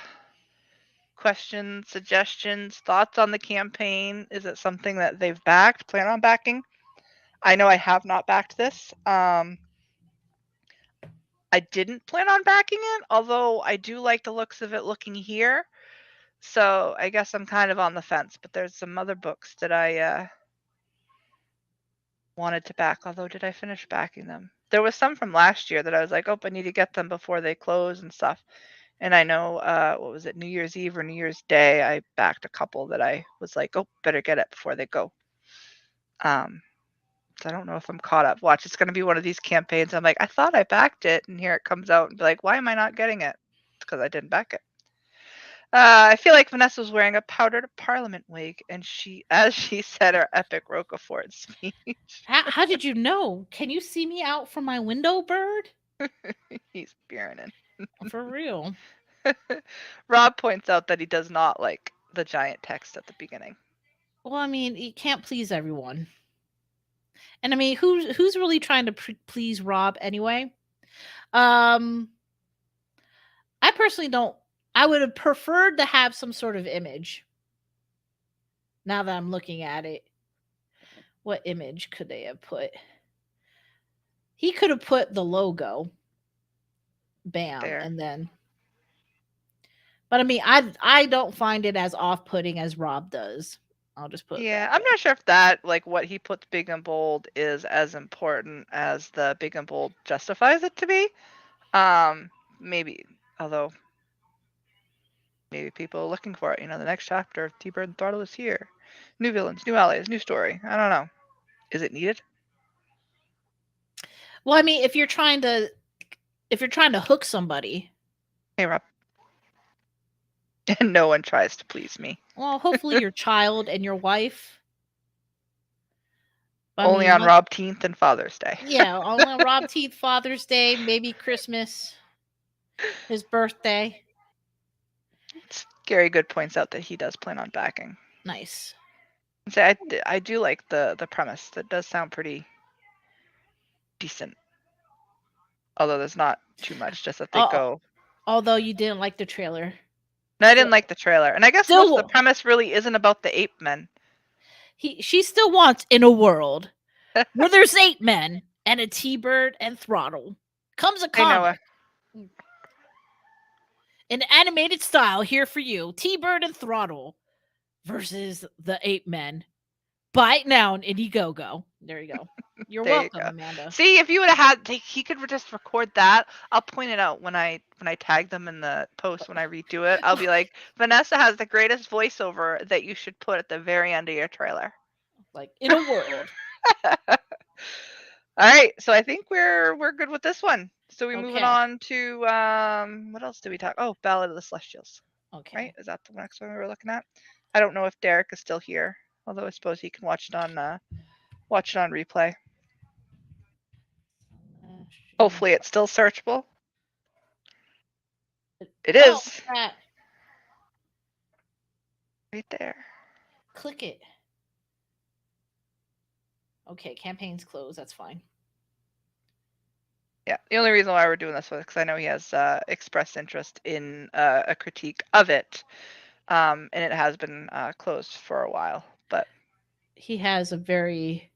questions, suggestions, thoughts on the campaign? Is it something that they've backed, plan on backing? I know I have not backed this. I didn't plan on backing it, although I do like the looks of it looking here. So I guess I'm kind of on the fence, but there's some other books that I wanted to back, although did I finish backing them? There was some from last year that I was like, oh, I need to get them before they close and stuff. And I know, what was it, New Year's Eve or New Year's Day, I backed a couple that I was like, oh, better get it before they go. So I don't know if I'm caught up. Watch, it's going to be one of these campaigns. I'm like, I thought I backed it, and here it comes out and be like, why am I not getting it? It's because I didn't back it. I feel like Vanessa was wearing a powdered Parliament wig, and as she said her epic Roquefort speech. How did you know? Can you see me out from my window, bird? He's burning. For real. Rob points out that he does not like the giant text at the beginning. Well, I mean, you can't please everyone. And I mean, who's really trying to please Rob anyway? I personally don't. I would have preferred to have some sort of image. Now that I'm looking at it, what image could they have put? He could have put the logo, bam, There. and then. But I mean, I don't find it as off-putting as Rob does. I'll just put it Yeah, that I'm way. not sure if that, like what he puts big and bold is as important as the big and bold justifies it to be. Maybe, although maybe people are looking for it. The next chapter of T-Bird and Throttle is here. New villains, new allies, new story. I don't know. Is it needed? Well, I mean, if you're trying to hook somebody, Hey, Rob. And no one tries to please me. Well, hopefully your child and your wife. Only on Robteenth and Father's Day. Yeah, only on Robteenth, Father's Day, maybe Christmas, his birthday. Gary Good points out that he does plan on backing. Nice. So I do like the premise. That does sound pretty decent. Although there's not too much, just that they go. Although you didn't like the trailer. No, I didn't like the trailer. And I guess most of the premise really isn't about the ape men. She still wants in a world where there's 8 men and a T-Bird and Throttle. Comes a comic. In animated style here for you. T-Bird and Throttle versus the 8 men. Buy it now on Indiegogo. There you go. You're welcome, Amanda. See, if you would have had, he could just record that. I'll point it out when I tag them in the post when I redo it. I'll be like, Vanessa has the greatest voiceover that you should put at the very end of your trailer. Like in a world. All right, so I think we're good with this one. So we moving on to what else did we talk? Oh, Ballad of the Celestials. Okay. Right? Is that the next one we were looking at? I don't know if Derek is still here, although I suppose he can watch it on replay. Hopefully it's still searchable. It is. Right there. Click it. Okay, campaign's closed. That's fine. Yeah, the only reason why we're doing this was because I know he has expressed interest in a critique of it, and it has been closed for a while. But he has a very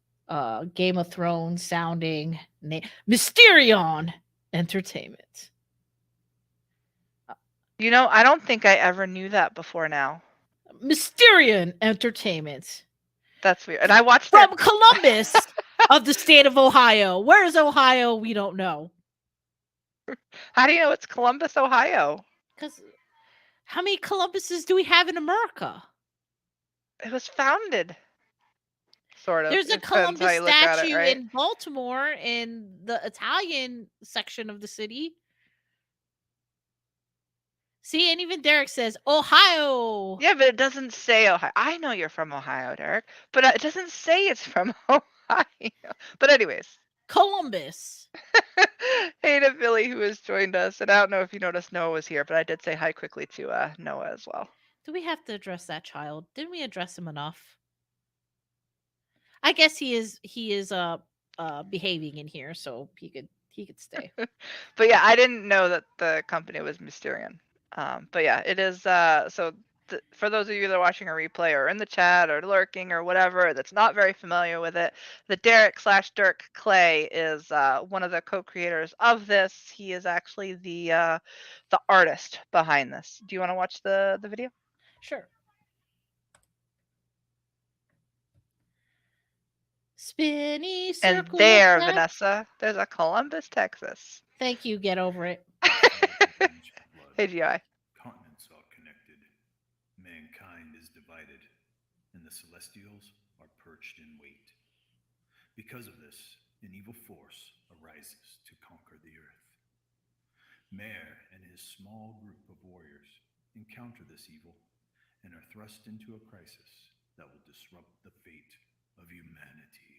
Game of Thrones sounding name, Mysterion Entertainment. You know, I don't think I ever knew that before now. Mysterion Entertainment. That's weird. And I watched from Columbus of the state of Ohio. Where is Ohio? We don't know. How do you know it's Columbus, Ohio? Because how many Columbuses do we have in America? It was founded. Sort of. There's a Columbus statue in Baltimore in the Italian section of the city. See, and even Derek says Ohio. Yeah, but it doesn't say Ohio. I know you're from Ohio, Derek, but it doesn't say it's from Ohio. But anyways. Columbus. Hey to Billy who has joined us. And I don't know if you noticed Noah was here, but I did say hi quickly to Noah as well. Do we have to address that child? Didn't we address him enough? I guess he is behaving in here, so he could stay. But yeah, I didn't know that the company was Mysterion. But yeah, it is so for those of you that are watching a replay or in the chat or lurking or whatever that's not very familiar with it, the Derek/Dirk Clay is one of the co-creators of this. He is actually the artist behind this. Do you want to watch the video? Sure. Spinny circle. And there, Vanessa, there's a Columbus, Texas. Thank you. Get over it. Hey, GI. Continents are connected. Mankind is divided, and the Celestials are perched in wait. Because of this, an evil force arises to conquer the earth. Mayor and his small group of warriors encounter this evil and are thrust into a crisis that will disrupt the fate of humanity.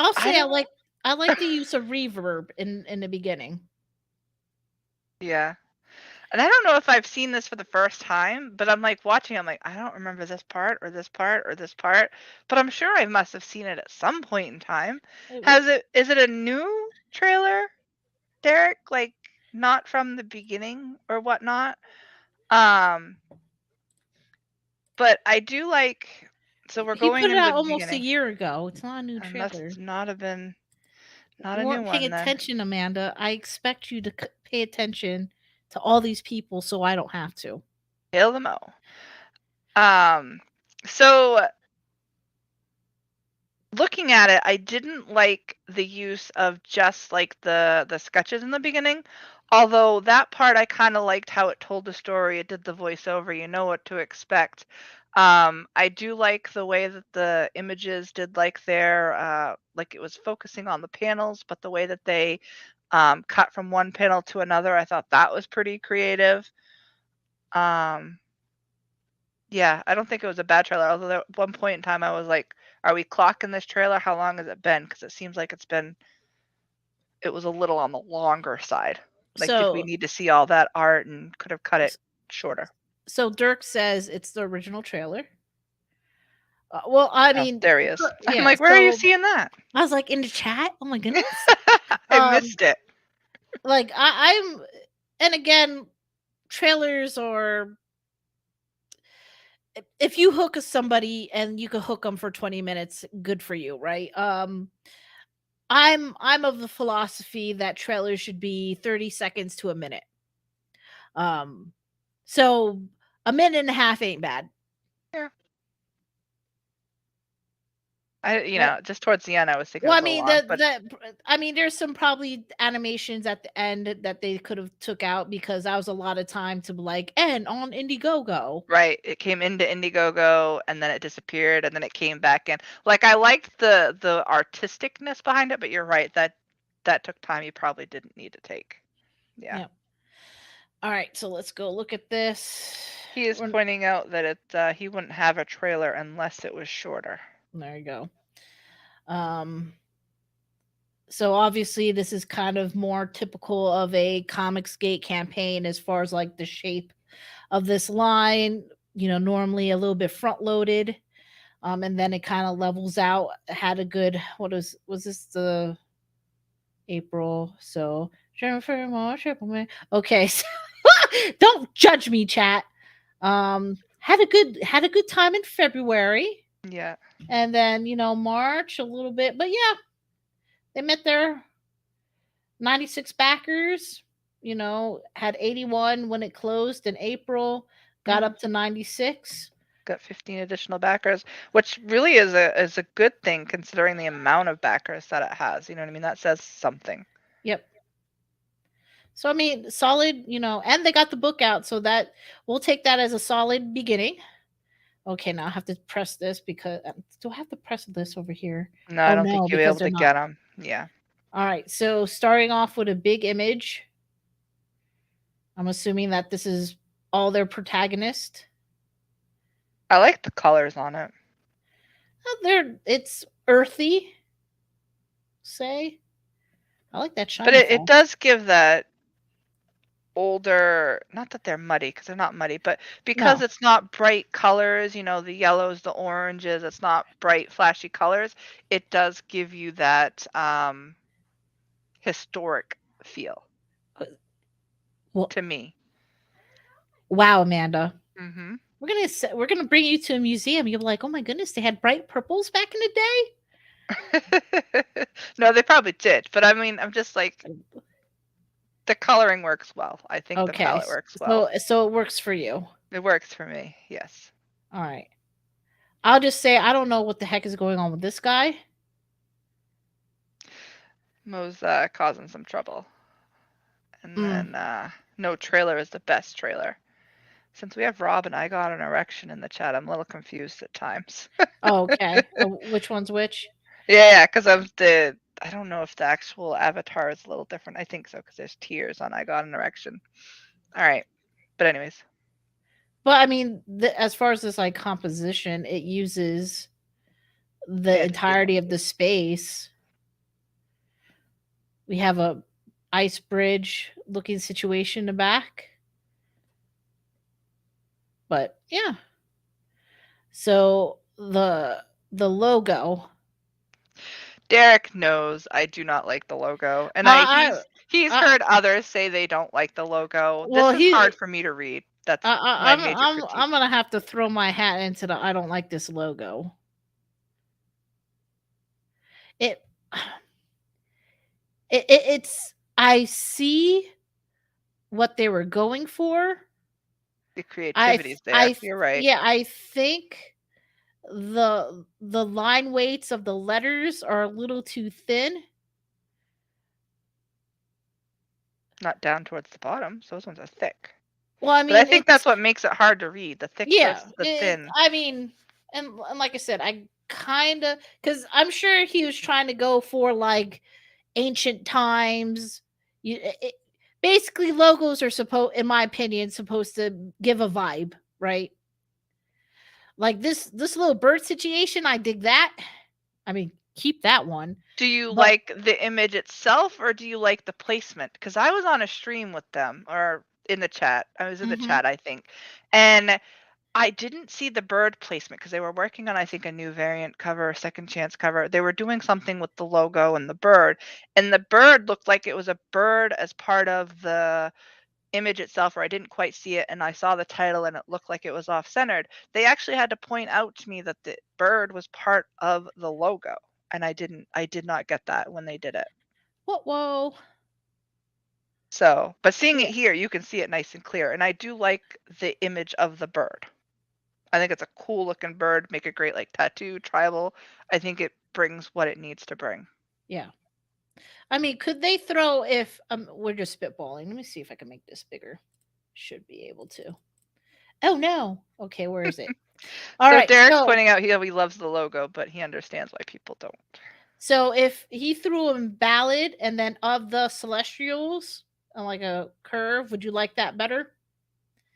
I'll say I like I like the use of reverb in the beginning. Yeah. And I don't know if I've seen this for the first time, but I'm like watching, I'm like, I don't remember this part or this part or this part, but I'm sure I must have seen it at some point in time. Is it a new trailer, Derek? Like not from the beginning or whatnot? Um, but I do like, so we're He going put it into the out almost a beginning. year ago. It's not a new And trailer. that's not have been not You a new weren't paying one then. attention, Amanda. I expect you to pay attention to all these people so I don't have to. Hail the Mo. So looking at it, I didn't like the use of just like the sketches in the beginning. Although that part I kind of liked how it told the story. It did the voiceover. You know what to expect. I do like the way that the images did like their like it was focusing on the panels, but the way that they cut from one panel to another, I thought that was pretty creative. Yeah, I don't think it was a bad trailer. Although at one point in time, I was like, "Are we clocking this trailer? How long has it been?" Because it seems like it was a little on the longer side. Like, did we So need to see all that art and could have cut it shorter? so Dirk says it's the original trailer. Well, I Oh, mean, there he is. I'm yeah. like, where are you So seeing that? I was like in the chat. Oh my goodness. I Um, missed it. like I'm, and again, trailers or if you hook somebody and you can hook them for 20 minutes, good for you, right? I'm of the philosophy that trailers should be 30 seconds to a minute. Um, so a minute and a half ain't bad. Yeah. Right? Just towards the end, I was thinking it Well, was I a little mean, long, but I mean, there's some probably animations at the end that they could have took out because that was a lot of time to be like, and on Indiegogo. right, it came into Indiegogo and then it disappeared and then it came back in. Like I liked the artisticness behind it, but you're right that took time you probably didn't need to take. Yeah. Yeah. All right, so let's go look at this. He is pointing out that he wouldn't have a trailer unless it was shorter. There you go. So obviously this is kind of more typical of a Comicsgate campaign as far as like the shape of this line, normally a little bit front loaded. And then it kind of levels out. Had a good was this the April? So Jennifer March, April, May. Okay, so don't judge me, chat. Had a good time in February. Yeah. And then, March a little bit, but yeah, they met their 96 backers, had 81 when it closed in April, got up to 96. Got 15 additional backers, which really is a good thing considering the amount of backers that it has. You know what I mean? That says something. Yep. So I mean, solid, and they got the book out, so that we'll take that as a solid beginning. Okay, now I have to press this because do I have to press this over here? No, I don't think you'll be because able they're to not. get them. Yeah. All right, so starting off with a big image. I'm assuming that this is all their protagonist. I like the colors on it. It's earthy. Say, I like that shine. But it does give that older, not that they're muddy because they're not muddy, but because it's not bright colors, the yellows, the oranges, it's not bright flashy colors, it does give you that historic feel. To me. Wow, Amanda. Mm-hmm. We're gonna bring you to a museum. You'll be like, oh my goodness, they had bright purples back in the day. No, they probably did, but I mean, I'm just like, the coloring works well. I think the palette works well. So it works for you. It works for me. Yes. All right. I'll just say I don't know what the heck is going on with this guy. Mo's causing some trouble. And then no trailer is the best trailer. Since we have Rob and I got an erection in the chat, I'm a little confused at times. Oh, okay. Which one's which? Yeah, because of I don't know if the actual avatar is a little different. I think so, because there's tears on I got an erection. All right. But anyways. But I mean, as far as this like composition, it uses the entirety of the space. We have a ice bridge looking situation in the back. But yeah. So the logo. Derek knows I do not like the logo, and I, he's I heard others say they don't like the logo. well This is he hard for me to read. That's my major critique. I'm gonna have to throw my hat into the I don't like this logo. It, it's I see what they were going for. The creativity's there. You're right. Yeah, I think the line weights of the letters are a little too thin. Not down towards the bottom. So those ones are thick. Well, I But I mean, think that's what makes it hard to read. The thick yeah. versus the thin. I mean, and like I said, I kind of because I'm sure he was trying to go for like ancient times. Basically, logos are supposed, in my opinion, supposed to give a vibe, right? Like this little bird situation, I dig that. I mean, keep that one. Do you But like the image itself or do you like the placement? Because I was on a stream with them or in the chat. I was in the chat, I think. And I didn't see the bird placement because they were working on, I think, a new variant cover, second chance cover. They were doing something with the logo and the bird. And the bird looked like it was a bird as part of the image itself, or I didn't quite see it, and I saw the title and it looked like it was off-centered. They actually had to point out to me that the bird was part of the logo, and I did not get that when they did it. whoa. So, but seeing Yeah. it here, you can see it nice and clear, and I do like the image of the bird. I think it's a cool looking bird, make a great like tattoo, tribal. I think it brings what it needs to bring. Yeah. I mean, could they throw if we're just spitballing. Let me see if I can make this bigger. Should be able to. Oh no. Okay, where is it? All So right. Derek's pointing out he loves the logo, but he understands why people don't. So if he threw him Ballad and then of the Celestials on like a curve, would you like that better?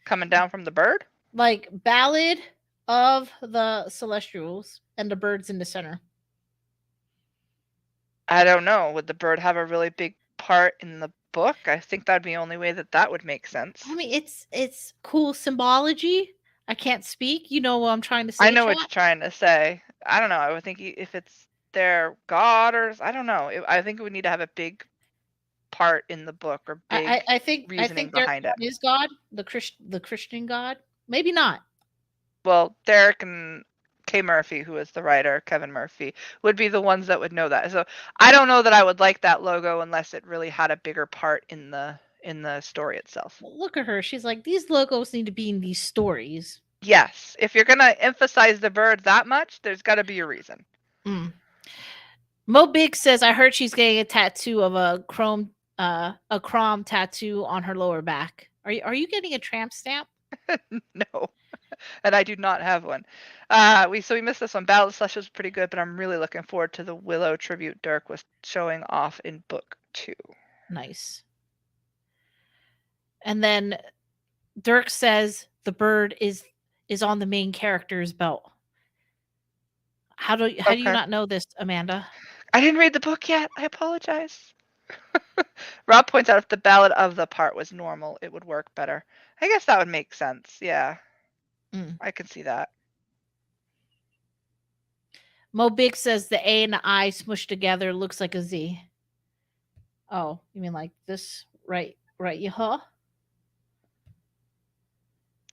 Coming down from the bird? Like Ballad of the Celestials and the birds in the center. I don't know. Would the bird have a really big part in the book? I think that'd be the only way that would make sense. I mean, it's cool symbology. I can't speak. You know what I'm trying to say. I know what you're trying to say. I don't know. I would think if it's their god or I don't know. I think it would need to have a big part in the book or big I think reasoning their behind it. God is God, the Christian God. Maybe not. Well, Derek and K. Murphy, who is the writer, Kevin Murphy, would be the ones that would know that. So I don't know that I would like that logo unless it really had a bigger part in the story itself. Well, look at her. She's like, these logos need to be in these stories. Yes. If you're gonna emphasize the bird that much, there's gotta be a reason. Mo Big says, I heard she's getting a tattoo of a chrome tattoo on her lower back. Are you getting a tramp stamp? No. And I do not have one. We missed this one. Ballad Slush was pretty good, but I'm really looking forward to the Willow tribute Dirk was showing off in book 2. Nice. And then Dirk says the bird is on the main character's belt. How do you not know this, Amanda? I didn't read the book yet. I apologize. Rob points out if the ballad of the part was normal, it would work better. I guess that would make sense. Yeah. I can see that. Mo Big says the A and the I smushed together looks like a Z. Oh, you mean like this? Right, huh?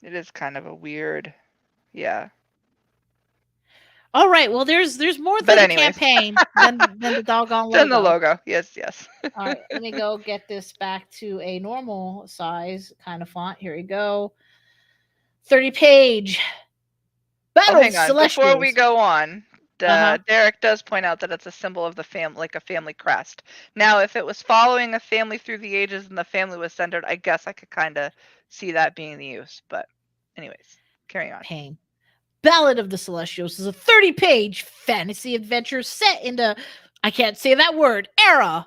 It is kind of a weird, yeah. All right. Well, there's more than the campaign than the doggone logo. Than the logo. Yes. All right. Let me go get this back to a normal size kind of font. Here we go. 30-page. Battle hang on. Before we go on, Derek does point out that it's a symbol of the family, like a family crest. Now, if it was following a family through the ages and the family was centered, I guess I could kind of see that being the use. But anyways, carry on. Pain. Ballad of the Celestials is a 30-page fantasy adventure set in the, I can't say that word, era.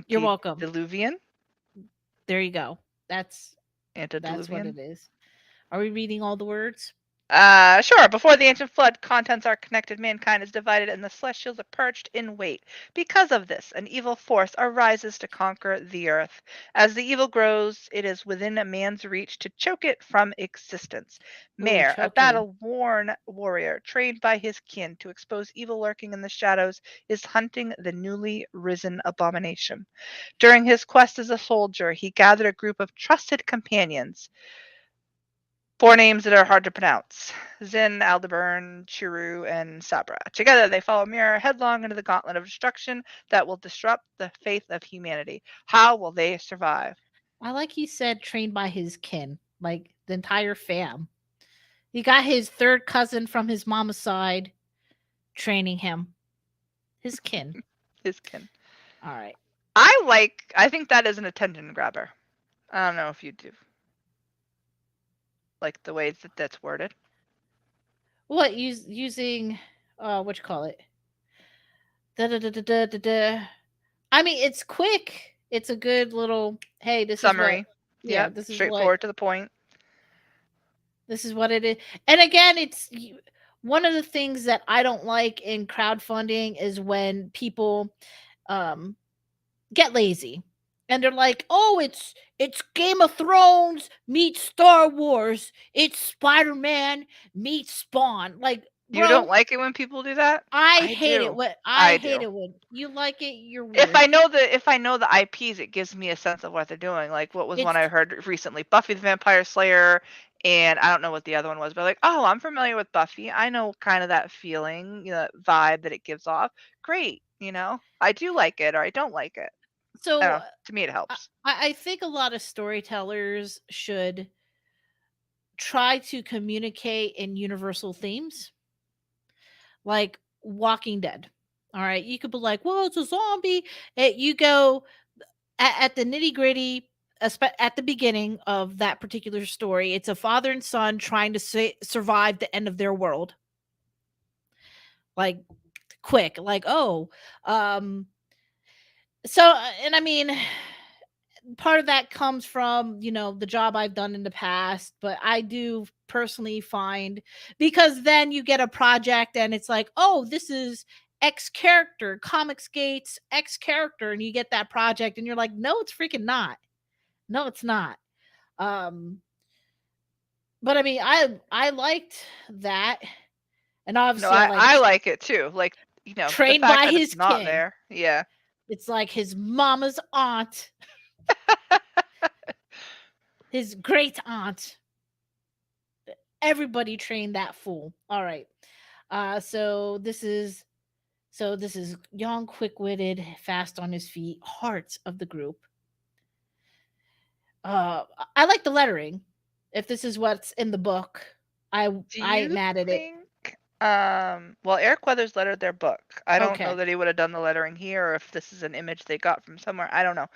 You're welcome. Antediluvian? There you go. That's Antediluvian? what it is. Are we reading all the words? Sure. Before the ancient flood, contents are connected, mankind is divided, and the celestials are perched in wait. Because of this, an evil force arises to conquer the earth. As the evil grows, it is within a man's reach to choke it from existence. Ooh, Mare, a choking. battle-worn warrior, trained by his kin to expose evil lurking in the shadows, is hunting the newly risen abomination. During his quest as a soldier, he gathered a group of trusted companions. 4 names that are hard to pronounce: Zin, Aldeburn, Chiru, and Sabra. Together they follow Mira headlong into the gauntlet of destruction that will disrupt the faith of humanity. How will they survive? I like he said trained by his kin, like the entire fam. He got his third cousin from his mama's side training him. His kin. His kin. All right. I think that is an attention grabber. I don't know if you do. Like the way that that's worded. What using what you call it? Da, da, da, da, da, da, da. I mean, it's quick. It's a good little hey, this summary. is what yeah, Yep. this is Straightforward what to the point. this is what it is. And again, it's one of the things that I don't like in crowdfunding is when people um get lazy and they're like, "Oh, it's Game of Thrones meets Star Wars. It's Spider-Man meets Spawn." Like, You don't bro, like it when people do that? I I hate it do. when I do. you like it, you're If weird. I know the IPs, it gives me a sense of what they're doing. Like what was one It's I heard recently? Buffy the Vampire Slayer, and I don't know what the other one was, but like, oh, I'm familiar with Buffy. I know kind of that feeling, that vibe that it gives off. Great, I do like it or I don't like it. I don't so know. To me, it I, helps. I think a lot of storytellers should try to communicate in universal themes like Walking Dead. All right, you could be like, "Well, it's a zombie." You go at the nitty gritty. At the beginning of that particular story, it's a father and son trying to survive the end of their world. Like quick, like um, and I mean, part of that comes from the job I've done in the past, but I do personally find because then you get a project and it's like, oh, this is X character, Comics Gates X character, and you get that project and you're like, no, it's freaking not. No, it's not. Um, but I mean, I liked that, and No, obviously I like I like it too. Like, the trained fact by that it's his not kin. there. Yeah. It's like his mama's aunt, his great aunt. Everybody trained that fool. All right. So this is young, quick-witted, fast on his feet, heart of the group. I like the lettering. If this is what's in the book, Do I ain't you mad at it. think well, Eric Weathers lettered their book. I don't know Okay. that he would have done the lettering here or if this is an image they got from somewhere. I don't know.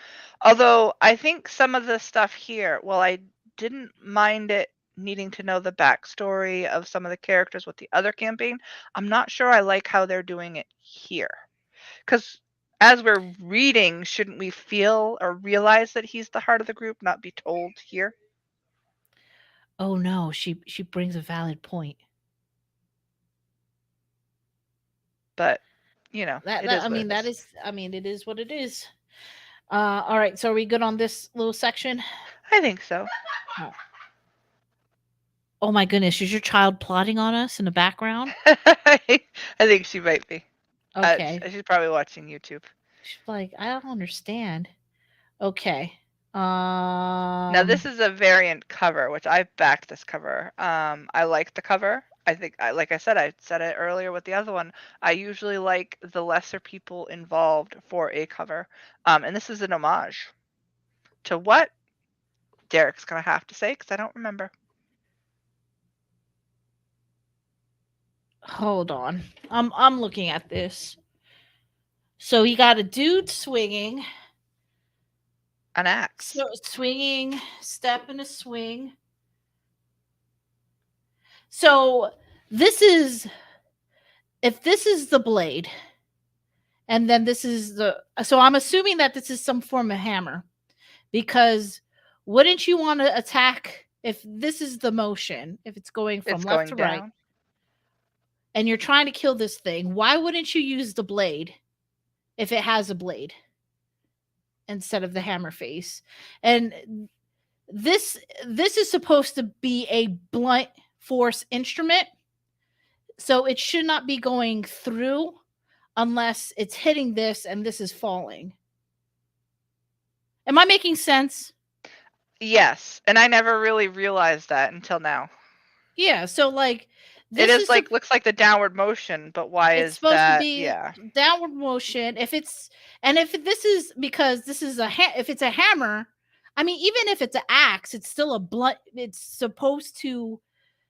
Although I think some of the stuff here, well, I didn't mind it needing to know the backstory of some of the characters with the other campaign. I'm not sure I like how they're doing it here. Because as we're reading, shouldn't we feel or realize that he's the heart of the group, not be told here? Oh no, she brings a valid point. But, That it that is I what mean it that is. is I mean it is what it is. All right. So are we good on this little section? I think so. Oh, oh my goodness, is your child plotting on us in the background? I think she might be. Okay. She's probably watching YouTube. She's like, I don't understand. Okay. Now this is a variant cover, which I backed this cover. I like the cover. I think, like I said it earlier with the other one. I usually like the lesser people involved for a cover, and this is an homage to what Derek's gonna have to say because I don't remember. Hold on. I'm looking at this. So you got a dude swinging. An axe. So swinging, step and a swing. So this is if this is the blade, and then this is so I'm assuming that this is some form of hammer, because wouldn't you want to attack if this is the motion, if it's going from It's left going to right, down. and you're trying to kill this thing, why wouldn't you use the blade if it has a blade instead of the hammer face? And this is supposed to be a blunt force instrument, so it should not be going through unless it's hitting this and this is falling. Am I making sense? Yes, and I never really realized that until now. Yeah, so like It this is is a, like looks like the downward motion, but why it's is supposed to that? be Yeah. downward motion. If it's, and if this is, because this is if it's a hammer, I mean, even if it's an axe, it's still a blunt. It's supposed to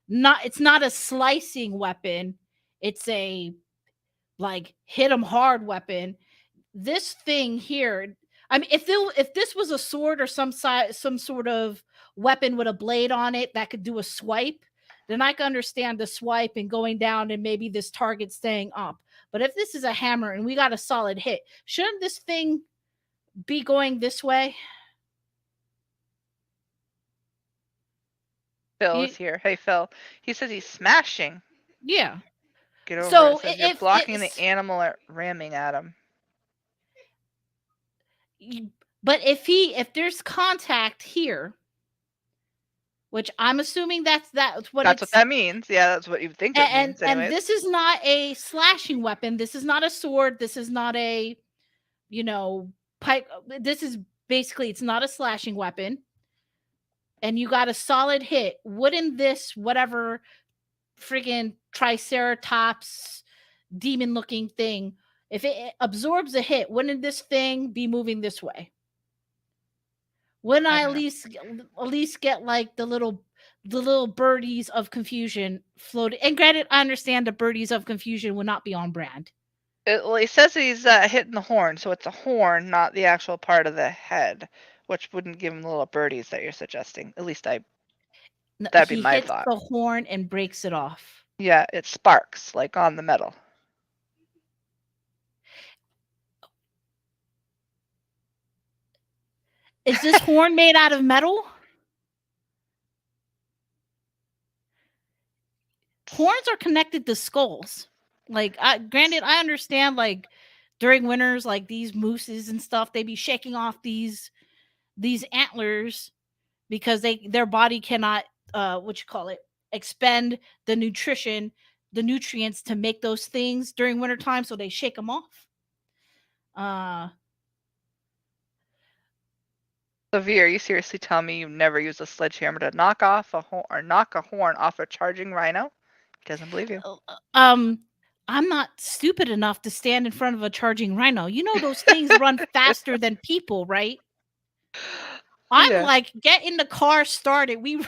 not. It's not a slicing weapon. It's a like hit them hard weapon. This thing here, I mean, if this was a sword or some sort of weapon with a blade on it that could do a swipe, then I can understand the swipe and going down and maybe this target staying up. But if this is a hammer and we got a solid hit, shouldn't this thing be going this way? Phil You, is here. Hey, Phil. He says he's smashing. yeah. Get over it. So It says you're if blocking the it's, animal at ramming at him. but if there's contact here, which I'm assuming that's what That's what it's, that means. Yeah, that's what you think it means, and anyways. this is not a slashing weapon. This is not a sword. This is not a, you know, pipe. This is basically, it's not a slashing weapon. And you got a solid hit. Wouldn't this whatever friggin' triceratops demon looking thing, if it absorbs a hit, wouldn't this thing be moving this way? Wouldn't I at least get like the little birdies of confusion floating? And granted, I understand the birdies of confusion would not be on brand. Well, he says he's hitting the horn, so it's a horn, not the actual part of the head, which wouldn't give him the little birdies that you're suggesting. At least that'd be He my hits thought. the horn and breaks it off. Yeah, it sparks like on the metal. Is this horn made out of metal? Horns are connected to skulls. Like, granted, I understand, like, during winters, like these mooses and stuff, they be shaking off these antlers because their body cannot what you call it, expend the nutrients to make those things during wintertime, so they shake them off. Severe, you seriously tell me you never use a sledgehammer to knock off a horn or knock a horn off a charging rhino? He doesn't believe you. I'm not stupid enough to stand in front of a charging rhino. You know those things run faster than people, right? I'm Yeah. like, get in the car, start it. We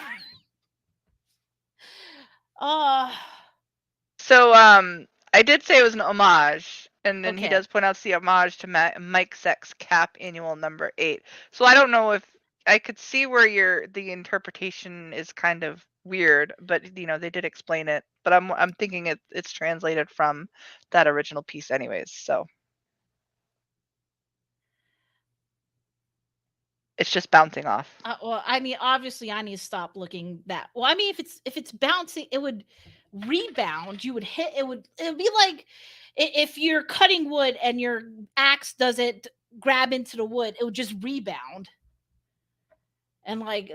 So I did say it was an homage, and then he okay. does point out the homage to Mike Zeck's Cap Annual number 8. So I don't know if I could see where the interpretation is kind of weird, but you know they did explain it. But I'm thinking it's translated from that original piece, anyways. So it's just bouncing off. Well, I mean, obviously, I need to stop looking that. Well, I mean, if it's bouncing, it would rebound. You would hit. It would be like if you're cutting wood and your axe doesn't grab into the wood, it would just rebound. And like,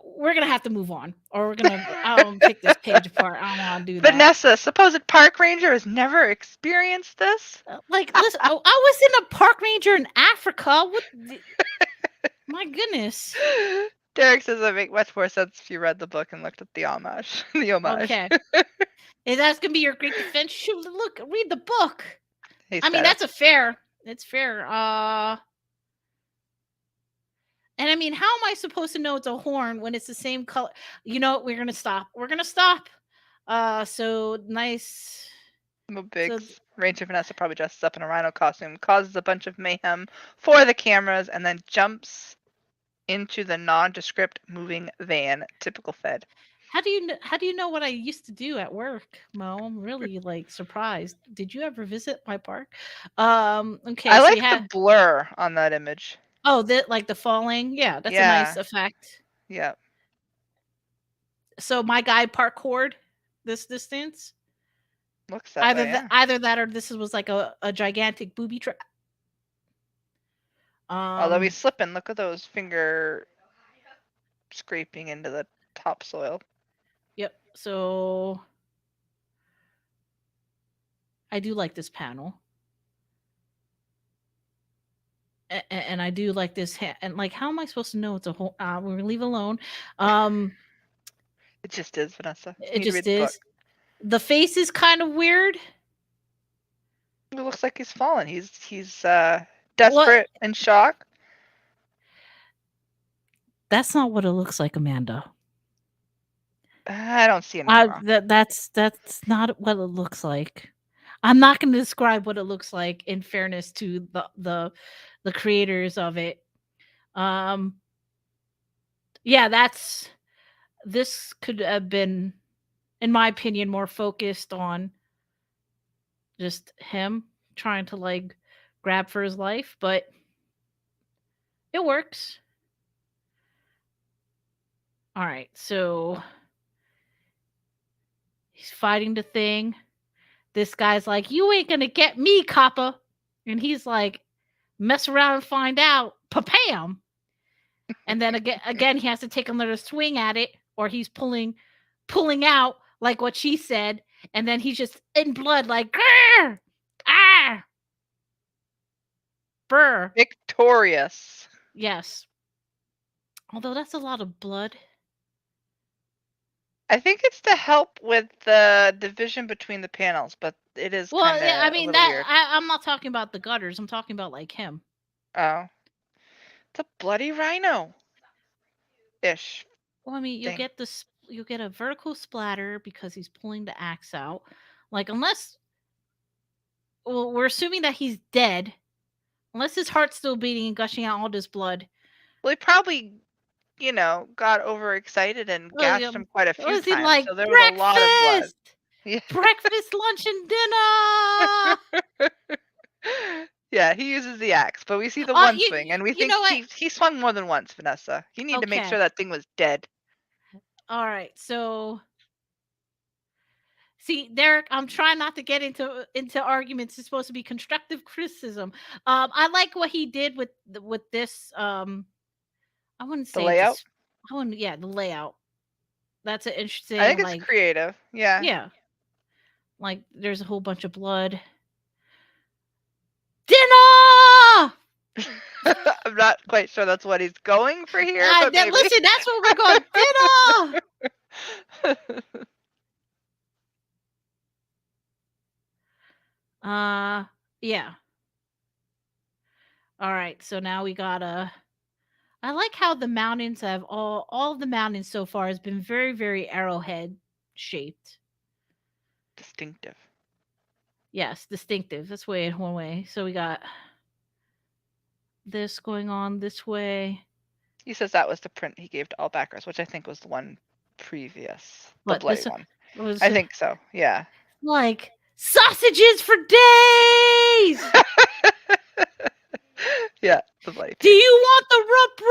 we're gonna have to move on, or we're gonna pick this page apart. I don't want to do that. Vanessa, supposed park ranger has never experienced this. Like, listen, I was in a park ranger in Africa. What? My goodness. Derek says it make much more sense if you read the book and looked at the homage. Okay. That's gonna be your great defense. Shoot, look, read the book. Hey, I mean, that's fair. It's fair. And I mean, how am I supposed to know it's a horn when it's the same color? You know, we're gonna stop. So nice. Ranger Vanessa probably dresses up in a rhino costume, causes a bunch of mayhem for the cameras, and then jumps into the nondescript moving van. Typical Fed. How do you know what I used to do at work, Mo? I'm really like surprised. Did you ever visit my park? Okay. I like the blur on that image. Oh, like the falling. Yeah, that's a nice effect. Yep. So my guy parkoured this distance. Looks that way, yeah. Either that or this was like a gigantic booby trap. Although he's slipping, look at those finger scraping into the topsoil. Yep. So I do like this panel. And I do like this and like, how am I supposed to know it's a whole we're gonna leave it alone. It just is, Vanessa. You it need to read just the is. book. The face is kind of weird. It looks like he's fallen. He's desperate and shocked. That's not what it looks like, Amanda. I don't see anything wrong. That's not what it looks like. I'm not going to describe what it looks like in fairness to the creators of it. Yeah, this could have been, in my opinion, more focused on just him trying to like grab for his life, but it works. All right, so he's fighting the thing. This guy's like, "You ain't gonna get me, copper," and he's like, "Mess around and find out." Papam. And then again, he has to take another swing at it, or he's pulling out like what she said, and then he's just in blood, like, grr, ah, burr. Victorious. Yes. Although that's a lot of blood. I think it's to help with the division between the panels, but it is kind of I mean, a little weird. I'm not talking about the gutters. I'm talking about like him. Oh, it's a bloody rhino. Ish. Well, I mean, you'll get a vertical splatter because he's pulling the axe out. Like, unless, well, we're assuming that he's dead, unless his heart's still beating and gushing out all this blood. Well, he probably, got overexcited and gashed him quite a few times. Like, so there was a lot of blood. Yeah. Breakfast, lunch, and dinner. Yeah, he uses the axe, but we see the one swing, and we think he swung more than once, Vanessa. You need to make sure that thing was dead. All right, so see, Derek, I'm trying not to get into arguments. It's supposed to be constructive criticism. I like what he did with this. I wouldn't say the layout. The layout. That's an interesting. I think it's creative. Yeah. Yeah. Like, there's a whole bunch of blood. Dinner! I'm not quite sure that's what he's going for here. But listen, that's what we're going. Dinner! Yeah. All right, so now we got I like how the mountains have all of the mountains so far has been very, very arrowhead shaped. Distinctive. Yes, distinctive. That's one way. So we got this going on this way. He says that was the print he gave to all backers, which I think was the one previous. The bloody one. I think so. Yeah. Like, sausages for days. Yeah, the bloody. Do you want the rump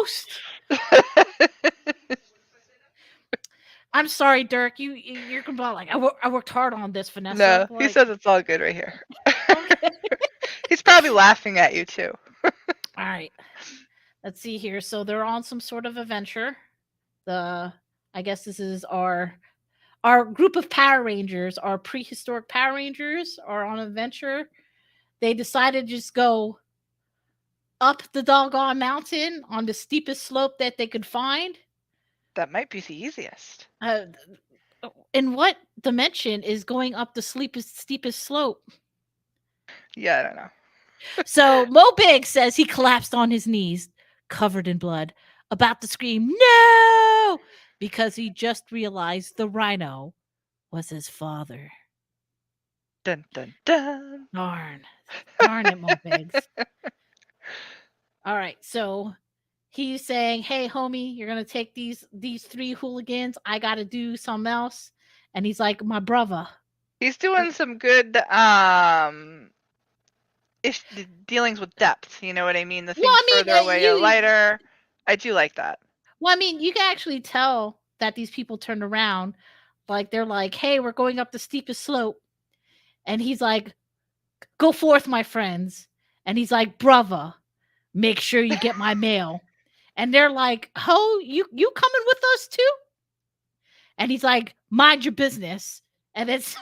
roast? I'm sorry, Dirk. You're gonna be like, I worked hard on this, Vanessa. No, he says it's all good right here. Okay. He's probably laughing at you too. All right. Let's see here. So they're on some sort of adventure. I guess this is our group of Power Rangers, our prehistoric Power Rangers, are on an adventure. They decided to just go up the doggone mountain on the steepest slope that they could find. That might be the easiest. In what dimension is going up the steepest slope? Yeah, I don't know. So Mobig says he collapsed on his knees, covered in blood, about to scream, "No!" because he just realized the rhino was his father. Dun, dun, dun. Darn it, Mobigs. All right, so he's saying, "Hey, homie, you're gonna take these 3 hooligans. I gotta do something else." And he's like, "My brother." He's doing some good dealings with depth. You know what I mean? The things further away are lighter. I do like that. Well, I mean, you can actually tell that these people turned around. Like, they're like, hey, we're going up the steepest slope. And he's like, go forth, my friends. And he's like, brother, make sure you get my mail. And they're like, oh, you coming with us too? And he's like, mind your business. And it's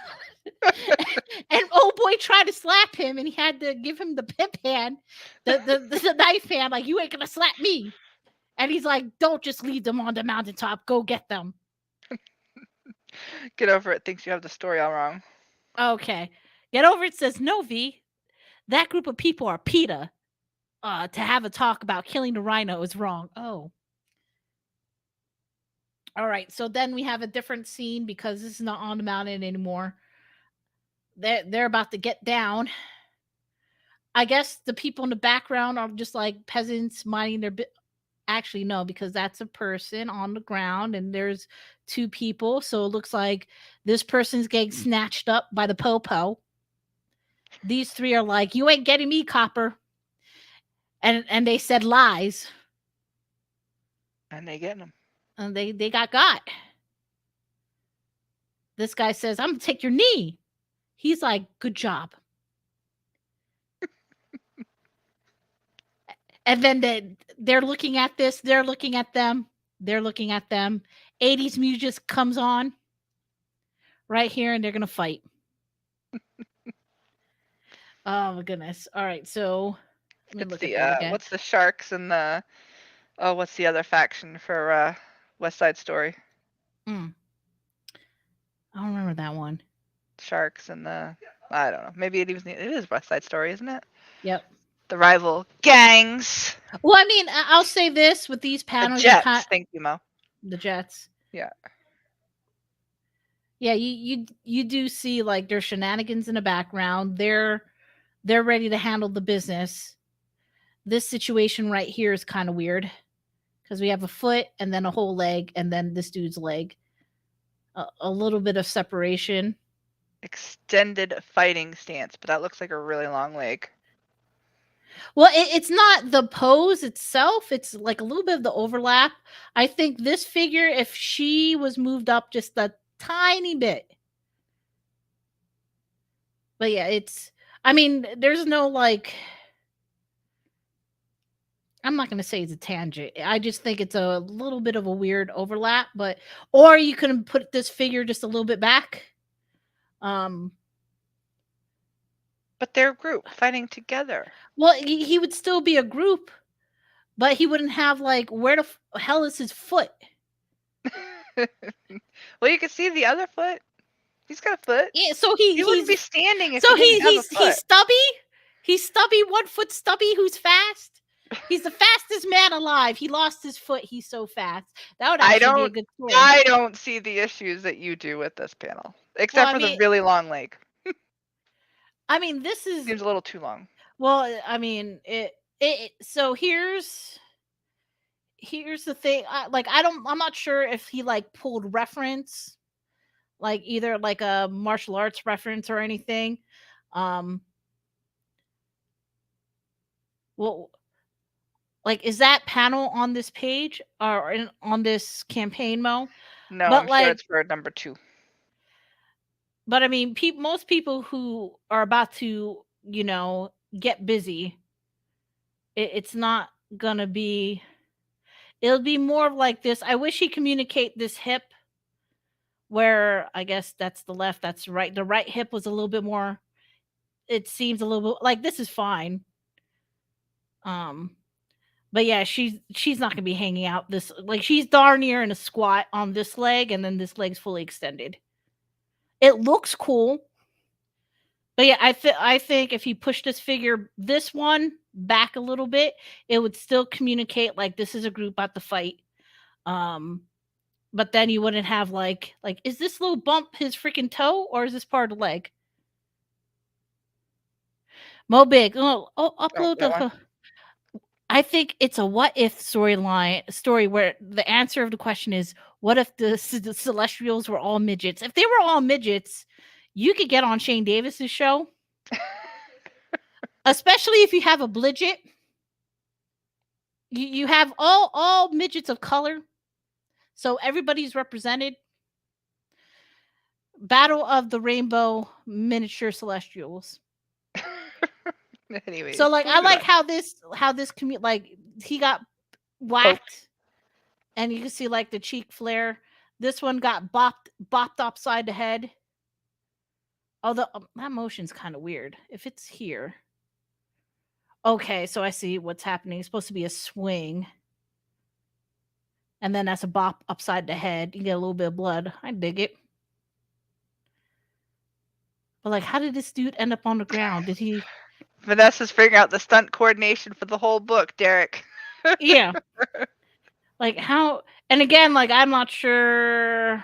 and old boy tried to slap him, and he had to give him the pimp hand, the knife hand, like, you ain't gonna slap me. And he's like, don't just leave them on the mountaintop, go get them. Get over it, thinks you have the story all wrong. Okay. Get over it says, no, V. That group of people are PETA. To have a talk about killing the rhino is wrong. Oh. All right. So then we have a different scene because this is not on the mountain anymore. They're about to get down. I guess the people in the background are just like peasants minding their Actually, no, because that's a person on the ground and there's two people. So it looks like this person's getting snatched up by the popo. These three are like, you ain't getting me, copper. And they said lies. And they get them. And they got. This guy says, I'm gonna take your knee. He's like, good job. And then they're looking at this, they're looking at them, they're looking at them. 80s music comes on right here, and they're gonna fight. Oh my goodness. All right, so let me It's look the at that again. what's the Sharks and the what's the other faction for West Side Story? I don't remember that one. Sharks and the I don't know. Maybe it is West Side Story, isn't it? Yep. The rival gangs. Well, I mean, I'll say this with these panels, The Jets. Thank you, Mo. The Jets. Yeah. Yeah, you do see like there's shenanigans in the background. They're ready to handle the business. This situation right here is kind of weird because we have a foot and then a whole leg and then this dude's leg. A little bit of separation. Extended fighting stance, but that looks like a really long leg. Well, it's not the pose itself. It's like a little bit of the overlap. I think this figure, if she was moved up just a tiny bit. But yeah, I mean, there's no like, I'm not going to say it's a tangent. I just think it's a little bit of a weird overlap, or you can put this figure just a little bit back. But they're a group fighting together. Well, he would still be a group, but he wouldn't have like, where the hell is his foot? Well, you can see the other foot. He's got a foot. Yeah, so he wouldn't be standing if he didn't have a foot. He's stubby. He's stubby, 1 foot stubby who's fast. He's the fastest man alive. He lost his foot. He's so fast. That would actually be a good story. I don't see the issues that you do with this panel, except for the really long leg. I mean, this seems a little too long. Well, I mean, so here's the thing. I'm not sure if he like pulled reference, like either like a martial arts reference or anything. Well, like, is that panel on this page or on this campaign, Mo? No, but I'm sure it's for number 2. But I mean, most people who are about to, get busy, it's not gonna be. It'll be more of like this. I wish he communicate this hip, where I guess that's the left, that's right. The right hip was a little bit more. It seems a little bit like this is fine. But yeah, she's not gonna be hanging out this, like, she's darn near in a squat on this leg, and then this leg's fully extended. It looks cool. But yeah, I think if he pushed this figure, this one, back a little bit, it would still communicate like this is a group about to fight. But then you wouldn't have like is this little bump his freaking toe or is this part of the leg? Mo Big, upload the. I think it's a what if story where the answer of the question is, what if the Celestials were all midgets? If they were all midgets, you could get on Shane Davis's show. Especially if you have a blidget. you have all midgets of color, so everybody's represented. Battle of the Rainbow Miniature Celestials. Anyways, So like I moving like on. how this like he got whacked, and you can see like the cheek flare. This one got bopped upside the head. Although that motion's kind of weird. If it's here, okay, so I see what's happening. It's supposed to be a swing, and then that's a bop upside the head. You get a little bit of blood. I dig it. But like, how did this dude end up on the ground? Did he? Vanessa's figuring out the stunt coordination for the whole book, Derek. Yeah. Like how? And again, like I'm not sure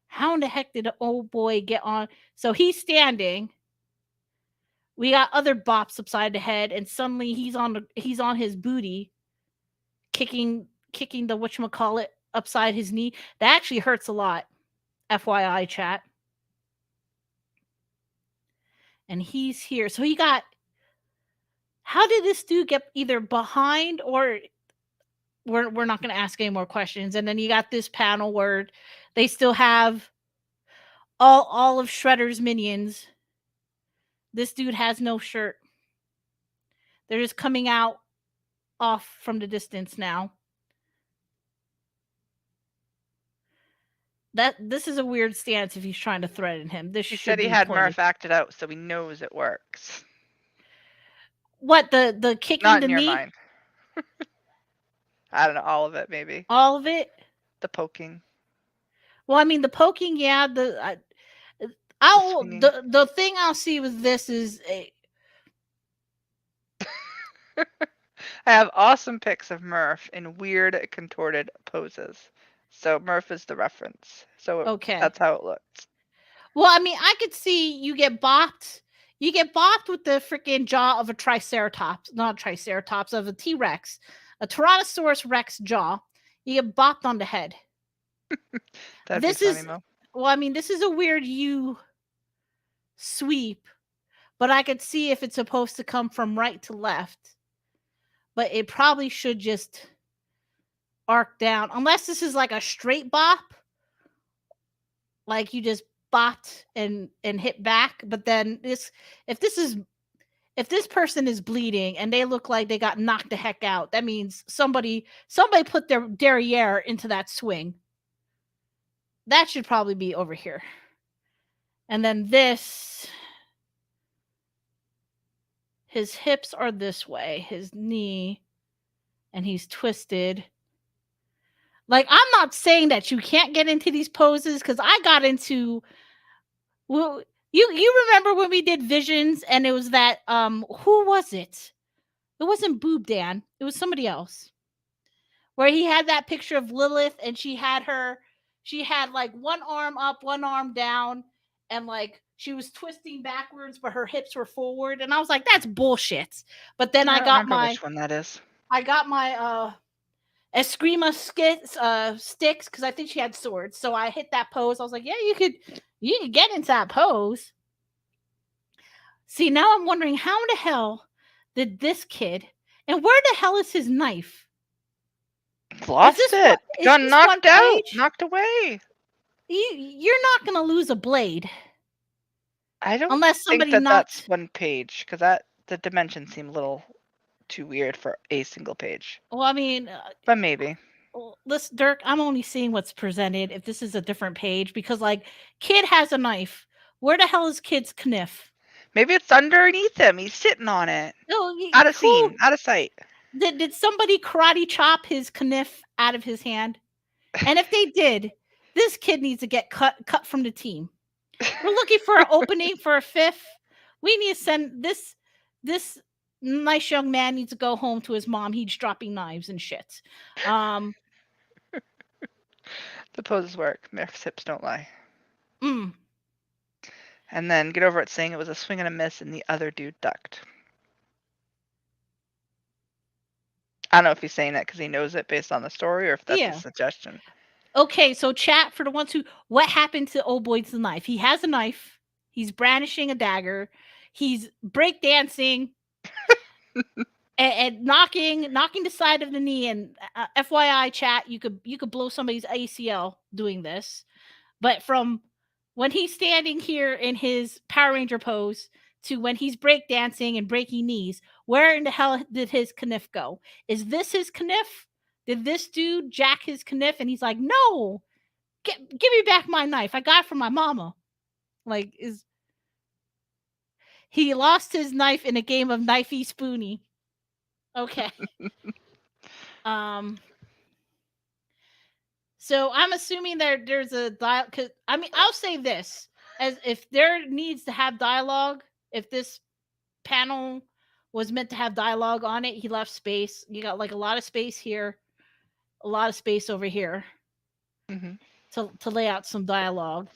how in the heck did the old boy get on. So he's standing. We got other bops upside the head, and suddenly he's on his booty, kicking the whatchamacallit upside his knee. That actually hurts a lot. FYI, chat. And he's here. So he got. How did this dude get either behind or we're not going to ask any more questions? And then you got this panel where they still have all of Shredder's minions. This dude has no shirt. They're just coming out off from the distance now. This is a weird stance if he's trying to threaten him. This He should said he be had pointed. Murph acted out, so he knows it works. What the kicking Not the in your knee? mind. I don't know, all of it maybe. All of it. The poking. Well, I mean the poking, yeah. The thing I'll see with this is I have awesome pics of Murph in weird contorted poses. So Murph is the reference. So okay. That's how it looks. Well, I mean, I could see you get bopped. You get bopped with the freaking jaw of a triceratops, not a triceratops, of a T-Rex, a Tyrannosaurus Rex jaw. You get bopped on the head. That'd be funny, Mo. Well, I mean, this is a weird U sweep, but I could see if it's supposed to come from right to left. But it probably should just arc down, unless this is like a straight bop, like you just bopped and hit back. But then if this person is bleeding and they look like they got knocked the heck out, that means somebody put their derriere into that swing. That should probably be over here. And then his hips are this way, his knee, and he's twisted. Like, I'm not saying that you can't get into these poses, because I got into, well, you remember when we did Visions and it was that who was it? It wasn't Boob Dan. It was somebody else. Where he had that picture of Lilith and she had like one arm up, one arm down, and like she was twisting backwards, but her hips were forward. And I was like, that's bullshit. But then I got my which one that is. I got my Eskrima sticks, because I think she had swords. So I hit that pose. I was like, yeah, you could get into that pose. See, now I'm wondering how in the hell did this kid, and where the hell is his knife? Lost it. Got knocked out. Knocked away. You're not going to lose a blade. I don't unless somebody think that's one page, because the dimensions seem a little too weird for a single page. Well, I mean, but maybe. Listen, Dirk, I'm only seeing what's presented. If this is a different page, because like Kid has a knife. Where the hell is Kid's kniff? Maybe it's underneath him. He's sitting on it. No, out of scene, out of sight. Did somebody karate chop his kniff out of his hand? And if they did, this kid needs to get cut from the team. We're looking for an opening for a fifth. We need to send this nice young man needs to go home to his mom. He's dropping knives and shit. The poses work. Murph's hips don't lie. And then get over it saying it was a swing and a miss and the other dude ducked. I don't know if he's saying that because he knows it based on the story or if that's a suggestion. Okay, so chat for the ones who, what happened to old boy's knife? He has a knife. He's brandishing a dagger. He's breakdancing. and knocking the side of the knee. And FYI, chat, you could blow somebody's ACL doing this. But from when he's standing here in his Power Ranger pose to when he's breakdancing and breaking knees, where in the hell did his kniff go? Is this his kniff? Did this dude jack his kniff and he's like, no, give me back my knife. I got it from my mama. Like, is he lost his knife in a game of knifey spoony? Okay. So I'm assuming there's a dial. Cause I mean, I'll say this as if there needs to have dialogue. If this panel was meant to have dialogue on it, he left space. You got like a lot of space here, a lot of space over here to lay out some dialogue.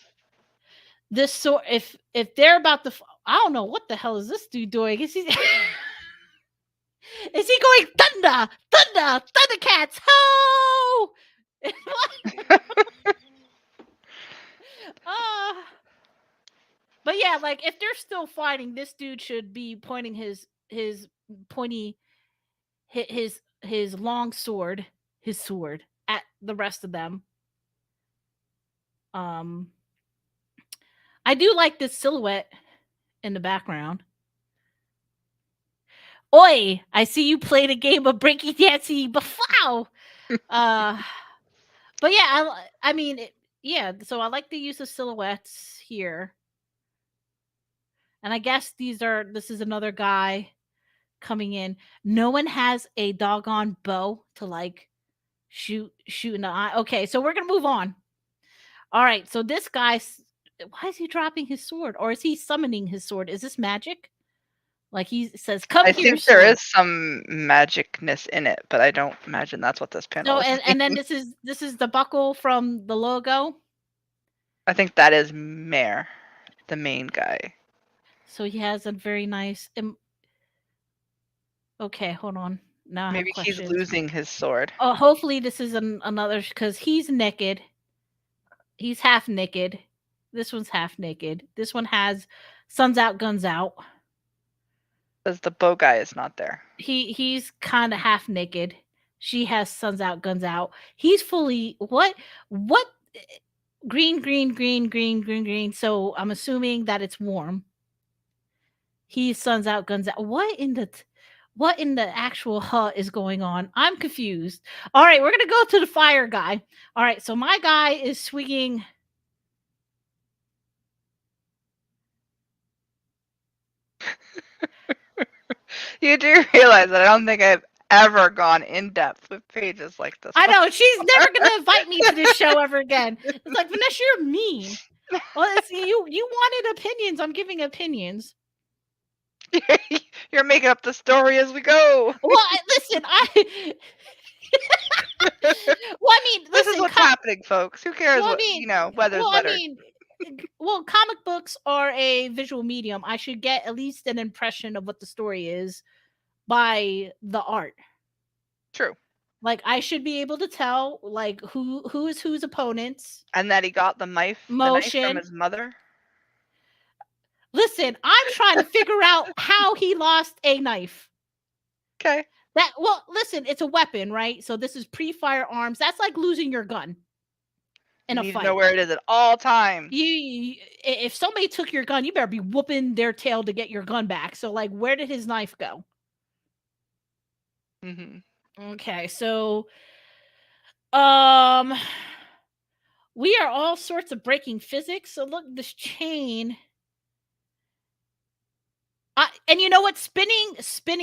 This sort, if they're about to, I don't know what the hell is this dude doing? Is he is he going thunder, thunder, thundercats? Ho! But yeah, like if they're still fighting, this dude should be pointing his pointy his long sword, at the rest of them. I do like this silhouette in the background. Oi, I see you played a game of breaking dancing before. But yeah, I mean, yeah. So I like the use of silhouettes here, and I guess this is another guy coming in. No one has a doggone bow to like shoot in the eye. Okay, so we're gonna move on. All right, so this guy, why is he dropping his sword, or is he summoning his sword? Is this magic? Like he says, "Come I here." think there is some magicness in it, but I don't imagine that's what this panel So, is. and then this is the buckle from the logo. I think that is Mare, the main guy. So he has a very nice. Okay, hold on. Now I have Maybe he's questions. losing his sword. Oh, hopefully this is another, because he's naked. He's half naked. This one's half naked. This one has suns out, guns out. Because the bow guy is not there. He's kind of half naked. She has suns out, guns out. He's fully what green, green, green, green, green, green. So I'm assuming that it's warm. He's suns out, guns out. What in the actual hut is going on? I'm confused. All right, we're gonna go to the fire guy. All right, so my guy is swinging. You do realize that I don't think I've ever gone in depth with pages like this. I know, she's never gonna invite me to this show ever again. It's like, Vanessa, you're mean. Well, you wanted opinions. I'm giving opinions. You're making up the story as we go. Well, listen, well, I mean, this is what's happening, folks. Who cares well, what, weather's well, better. I mean, well, comic books are a visual medium. I should get at least an impression of what the story is by the art. True. Like I should be able to tell like who is whose opponents. And that he got the knife from his mother. Listen, I'm trying to figure out how he lost a knife. Okay. Listen, it's a weapon, right? So this is pre-firearms. That's like losing your gun in a fight. You need to know where it is at all times. If somebody took your gun, you better be whooping their tail to get your gun back. So like, where did his knife go? Okay, so we are all sorts of breaking physics. So look, this chain. And you know what? Spinning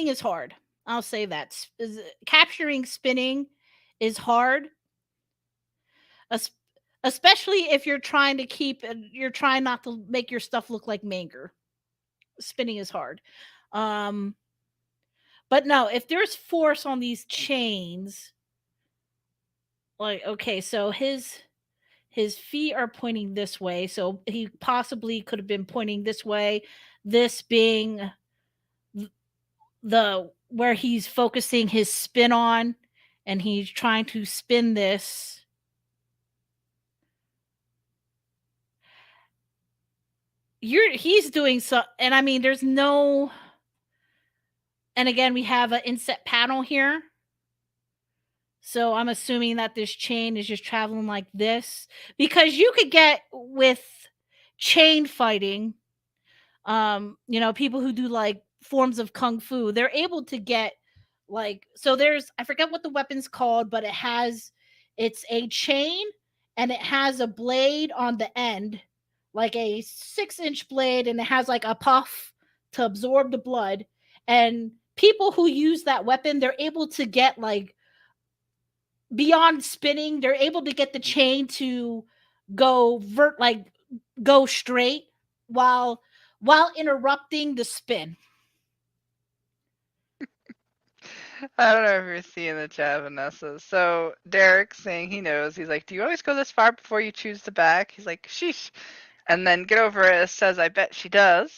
is hard. I'll say that. Capturing spinning is hard. Especially if you're trying not to make your stuff look like Manger. Spinning is hard. But no, if there's force on these chains, like, okay, so his feet are pointing this way, so he possibly could have been pointing this way, this being the where he's focusing his spin on, and he's trying to spin this. He's doing so, and I mean, there's no And again, we have an inset panel here. So I'm assuming that this chain is just traveling like this, because you could get with chain fighting, people who do like forms of kung fu, they're able to get like, so there's, I forget what the weapon's called, but it's a chain and it has a blade on the end, like a 6-inch blade, and it has like a puff to absorb the blood. And people who use that weapon, they're able to get like beyond spinning, they're able to get the chain to go straight while interrupting the spin. I don't know if you're seeing the chat, Vanessa. So Derek's saying he knows. He's like, do you always go this far before you choose to back? He's like, sheesh. And then Get Over It says, I bet she does.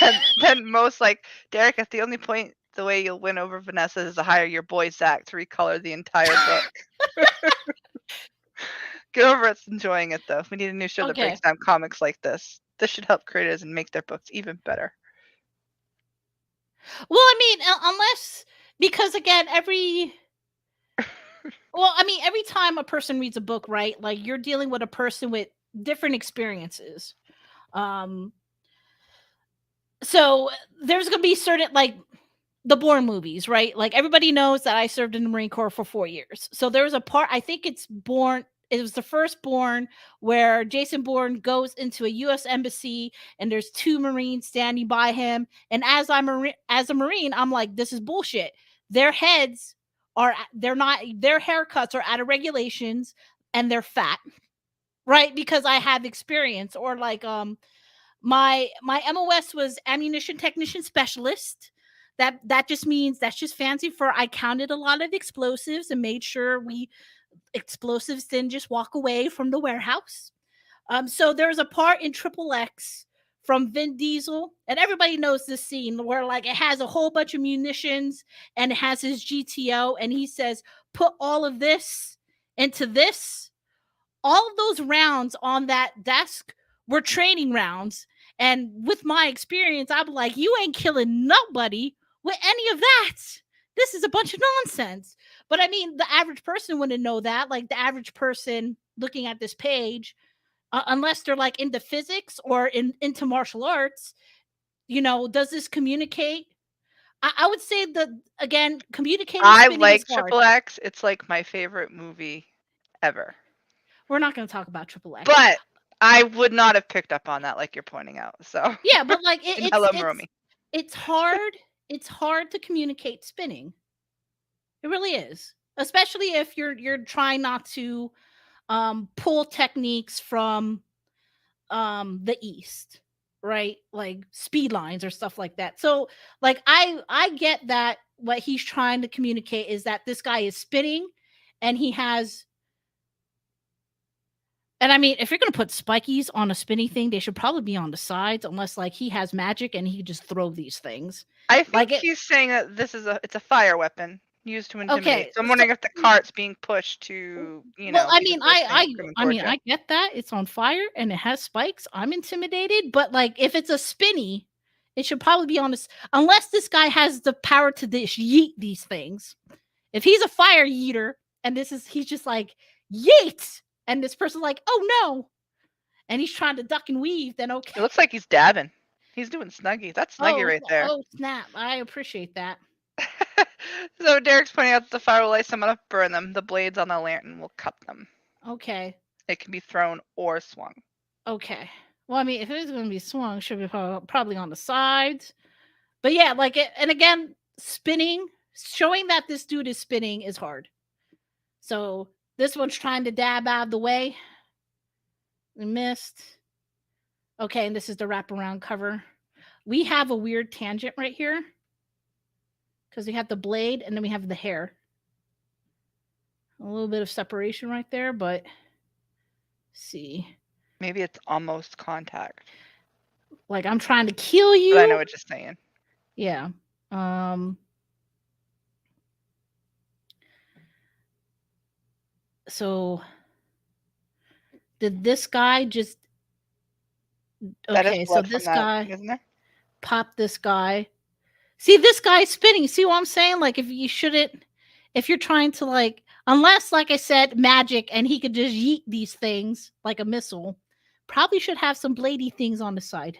And then most like, Derek, at the only point the way you'll win over Vanessa is to hire your boy Zach to recolor the entire book. Get Over It's enjoying it though. We need a new show that breaks down comics like this. This should help creators and make their books even better. Well, I mean, unless, because again, every time a person reads a book, right? Like, you're dealing with a person with different experiences. So there's going to be certain, like, the Bourne movies, right? Like, everybody knows that I served in the Marine Corps for 4 years. So there's a part, I think it's Bourne, it was the first Bourne, where Jason Bourne goes into a U.S. embassy and there's 2 Marines standing by him. And as a Marine, I'm like, this is bullshit. Their heads they're not, their haircuts are out of regulations and they're fat, right? Because I have experience. Or like, my MOS was ammunition technician specialist. That just means, that's just fancy for I counted a lot of explosives and made sure explosives didn't just walk away from the warehouse. So there's a part in Triple X from Vin Diesel, and everybody knows this scene where like it has a whole bunch of munitions and it has his GTO, and he says, put all of this into this. All of those rounds on that desk were training rounds. And with my experience, I'm like, you ain't killing nobody with any of that. This is a bunch of nonsense. But I mean, the average person wouldn't know that. Like, the average person looking at this page, unless they're like into physics or into martial arts, does this communicate? I would say that, again, communicating I spinning is like hard. Triple X. It's like my favorite movie ever. We're not going to talk about Triple X. But I would not have picked up on that, like you're pointing out. So yeah, but like it's hard. It's hard to communicate spinning. It really is, especially if you're trying not to pull techniques from the East, right? Like speed lines or stuff like that. So like I get that what he's trying to communicate is that this guy is spinning and he has. And I mean, if you're gonna put spikies on a spinny thing, they should probably be on the sides, unless like he has magic and he can just throw these things. I think he's saying that it's a fire weapon used to intimidate. Okay, so I'm wondering if the cart's being pushed to, well, I mean, I get that it's on fire and it has spikes. I'm intimidated, but like if it's a spinny, it should probably be on this. Unless this guy has the power to yeet these things. If he's a fire yeeter and he's just like yeet. And this person's like, oh no. And he's trying to duck and weave, then okay. It looks like he's dabbing. He's doing Snuggie. That's Snuggie right there. Oh, snap. I appreciate that. So Derek's pointing out that the fire will light some up, burn them. The blades on the lantern will cut them. Okay. It can be thrown or swung. Okay. Well, I mean, if it is going to be swung, it should be probably on the sides. But yeah, like, and again, spinning, showing that this dude is spinning is hard. So this one's trying to dab out of the way. We missed. Okay, and this is the wraparound cover. We have a weird tangent right here. Because we have the blade and then we have the hair. A little bit of separation right there, but see. Maybe it's almost contact. Like I'm trying to kill you. But I know what you're saying. Yeah. So did this guy just okay, so this guy isn't there? popped this guy. See, this guy's spinning. See what I'm saying? Like, if you're trying to, like, unless, like I said, magic, and he could just yeet these things like a missile, probably should have some bladey things on the side.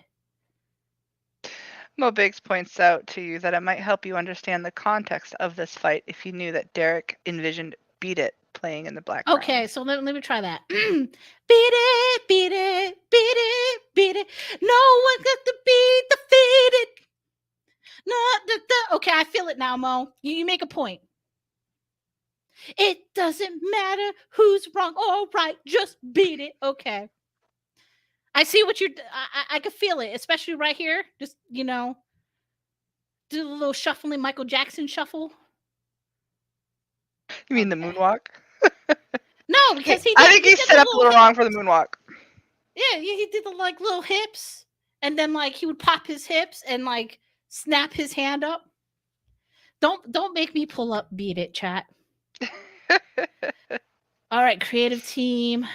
Mo Biggs points out to you that it might help you understand the context of this fight if you knew that Derek envisioned Beat It playing in the background. Okay, so let me try that. Beat it, beat it, beat it, beat it. No one got to be defeated. No, okay, I feel it now, Mo. You make a point. It doesn't matter who's wrong or right, just beat it. Okay. I see what you're. I can feel it, especially right here. Just do a little shuffling, Michael Jackson shuffle. You mean the moonwalk? No, because he. I think he set up a little wrong for the moonwalk. Yeah, he did the like little hips, and then like he would pop his hips and like snap his hand up. Don't make me pull up Beat It, chat. All right, creative team.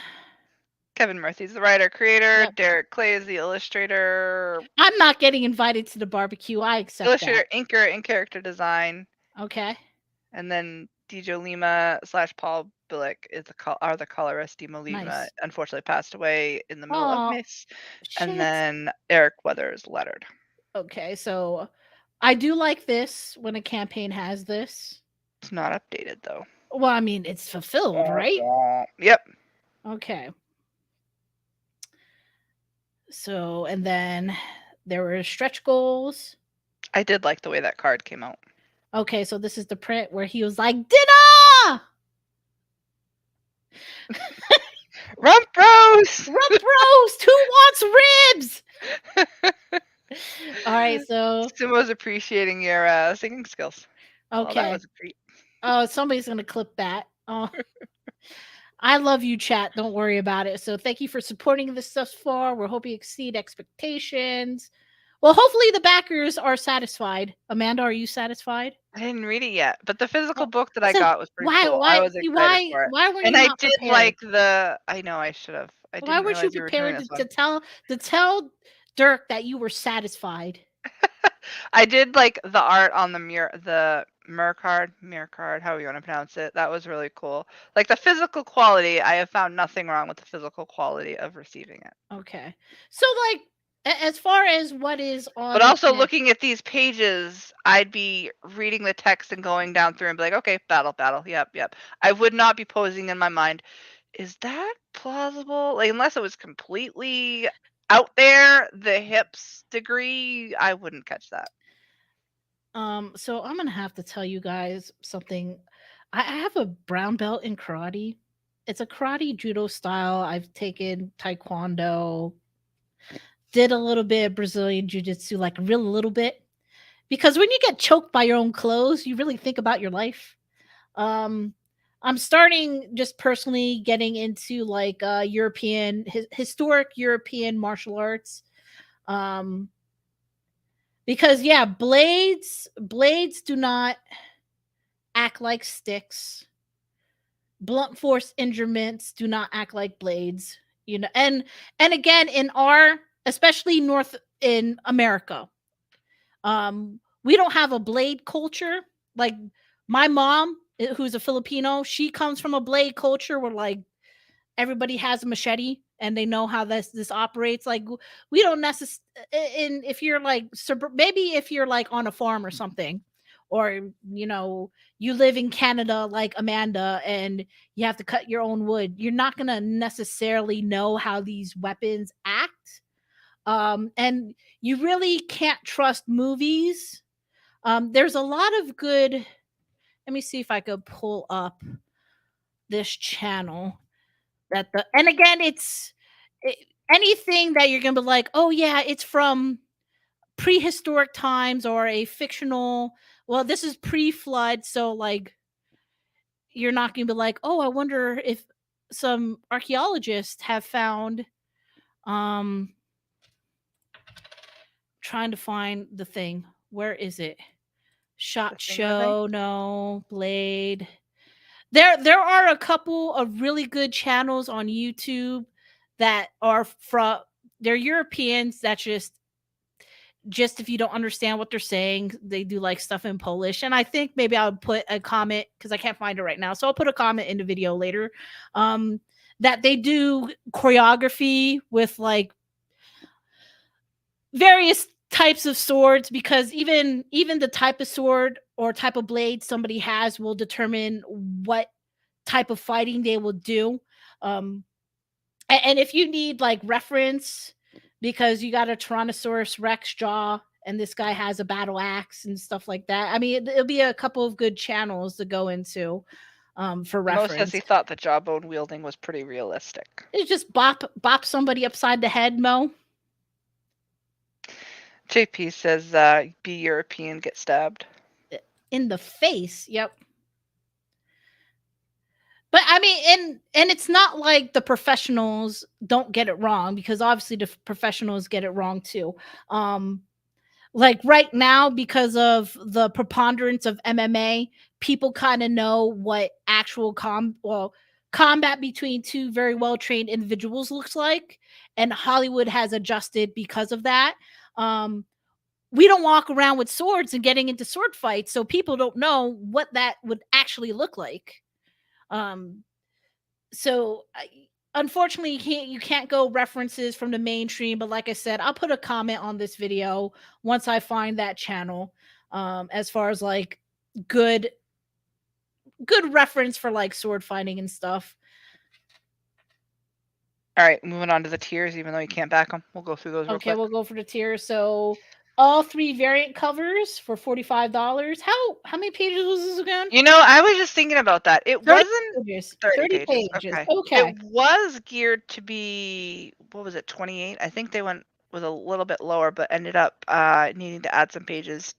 Kevin Murphy's the writer, creator. Yep. Derek Clay is the illustrator. I'm not getting invited to the barbecue. I accept illustrator, that. Inker, and character design. Okay. And then Dijo Lima / Paul Billick are the colorists. Dimo Lima nice. Unfortunately passed away in the middle of Miss. And then Eric Weathers lettered. Okay, so I do like this when a campaign has this. It's not updated though. Well, I mean, it's fulfilled, right? Yep. Okay. So, and then there were stretch goals. I did like the way that card came out. Okay, so this is the print where he was like, dinner! Rump roast! Rump roast! Who wants ribs? All right, so Sumo's appreciating your singing skills. Okay. Oh, that was a treat. Oh, somebody's going to clip that. Oh. I love you, chat. Don't worry about it. So thank you for supporting this thus far. We're hoping you exceed expectations. Well, hopefully the backers are satisfied. Amanda, are you satisfied? I didn't read it yet, but the physical book that I got was pretty cool. I was excited for it. Why were you and not I did prepared? like the. I know I should have. Why weren't you prepared to tell Dirk that you were satisfied? I did like the art on the mirror card, however you want to pronounce it. That was really cool. Like the physical quality, I have found nothing wrong with the physical quality of receiving it. Okay. So like as far as what is on, but also looking at these pages, I'd be reading the text and going down through and be like, okay, battle, yep. I would not be posing in my mind, is that plausible? Like unless it was completely out there, the hips degree, I wouldn't catch that. So I'm gonna have to tell you guys something. I have a brown belt in karate. It's a karate judo style. I've taken taekwondo, did a little bit of Brazilian jiu-jitsu, like a little bit. Because when you get choked by your own clothes, you really think about your life. I'm starting just personally getting into like historic European martial arts. Because yeah, blades do not act like sticks. Blunt force instruments do not act like blades, and again especially north in America, we don't have a blade culture. Like my mom, who's a Filipino, she comes from a blade culture where like everybody has a machete and they know how this operates. Like we don't necessarily, if you're like maybe if you're like on a farm or something, or you live in Canada like Amanda and you have to cut your own wood, you're not gonna necessarily know how these weapons act. And you really can't trust movies. There's a lot of good. Let me see if I could pull up this channel. And again, it's anything that you're gonna be like, oh yeah, it's from prehistoric times or a fictional. Well, this is pre-flood, so like you're not gonna be like, oh, I wonder if some archaeologists have found. Trying to find the thing. Where is it? Shot Show, no, Blade. There are a couple of really good channels on YouTube that are they're Europeans that just just if you don't understand what they're saying, they do like stuff in Polish. And I think maybe I'll put a comment because I can't find it right now. So I'll put a comment in the video later. That they do choreography with like various types of swords, because even the type of sword or type of blade somebody has will determine what type of fighting they will do. Um, and if you need like reference, because you got a Tyrannosaurus Rex jaw and this guy has a battle axe and stuff like that. I mean, it'll be a couple of good channels to go into for Mo says reference. he thought the jawbone wielding was pretty realistic. It's just bop somebody upside the head, Mo. JP says, be European, get stabbed. In the face. Yep. But I mean, and it's not like the professionals don't get it wrong, because obviously the professionals get it wrong too. Like right now, because of the preponderance of MMA, people kind of know what actual combat between two very well trained individuals looks like, and Hollywood has adjusted because of that. We don't walk around with swords and getting into sword fights, so people don't know what that would actually look like. Um, so unfortunately you can't go references from the mainstream, but like I said, I'll put a comment on this video once I find that channel, as far as like good reference for like sword fighting and stuff. All right, moving on to the tiers, even though you can't back them. We'll go through those real quick. Okay, we'll go for the tiers. So all 3 variant covers for $45. How many pages was this again? You know, I was just thinking about that. It 30 wasn't pages. 30 pages. Okay. It was geared to be, what was it, 28? I think they went with a little bit lower, but ended up needing to add some pages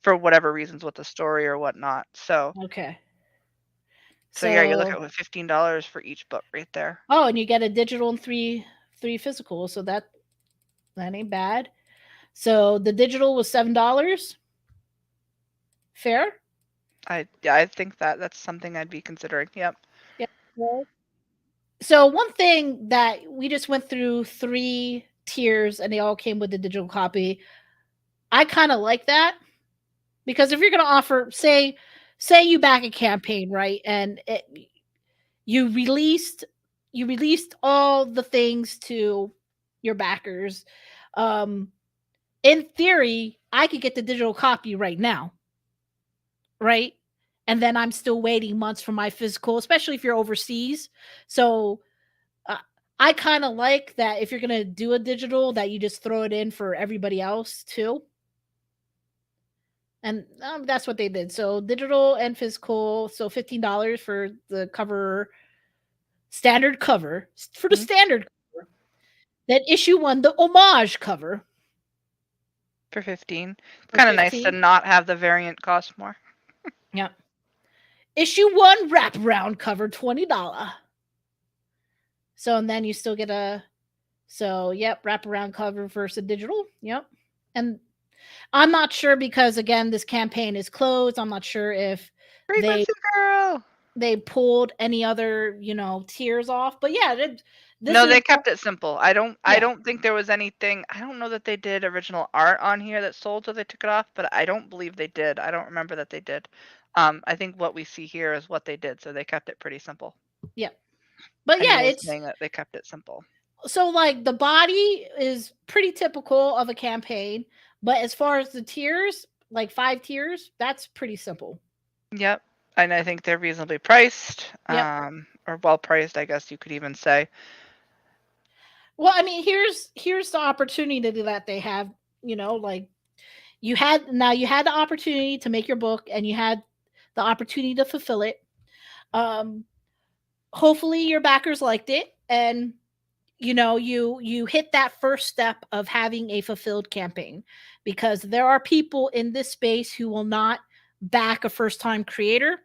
for whatever reasons with the story or whatnot. So Okay. So yeah, you're looking at $15 for each book right there. Oh, and you get a digital and three physical, so that ain't bad. So the digital was $7. Fair? I think that's something I'd be considering. Yep. Yeah. So one thing that we just went through 3 tiers and they all came with the digital copy. I kind of like that, because if you're going to offer, say you back a campaign, right? And you released all the things to your backers. In theory, I could get the digital copy right now, right? And then I'm still waiting months for my physical, especially if you're overseas. So I kind of like that if you're going to do a digital, that you just throw it in for everybody else too. And that's what they did. So digital and physical. So $15 for the cover, standard cover, for the standard cover. Then issue 1, the homage cover. For 15. Kind of nice to not have the variant cost more. Yeah. Issue 1 wraparound cover, $20. So, and then you still get yep, wraparound cover versus digital. Yep. And I'm not sure, because again, this campaign is closed. I'm not sure if they pulled any other, tiers off. But yeah, they kept it simple. I don't think there was anything. I don't know that they did original art on here that sold, so they took it off, but I don't believe they did. I don't remember that they did. I think what we see here is what they did, so they kept it pretty simple. Yeah. But yeah, it's saying that they kept it simple. So like the body is pretty typical of a campaign, but as far as the tiers, like 5 tiers, that's pretty simple. Yep. And I think they're reasonably priced, or well priced, I guess you could even say. Well, I mean, here's the opportunity that they have, like you had the opportunity to make your book, and you had the opportunity to fulfill it. Hopefully your backers liked it, and you hit that first step of having a fulfilled campaign, because there are people in this space who will not back a first time creator.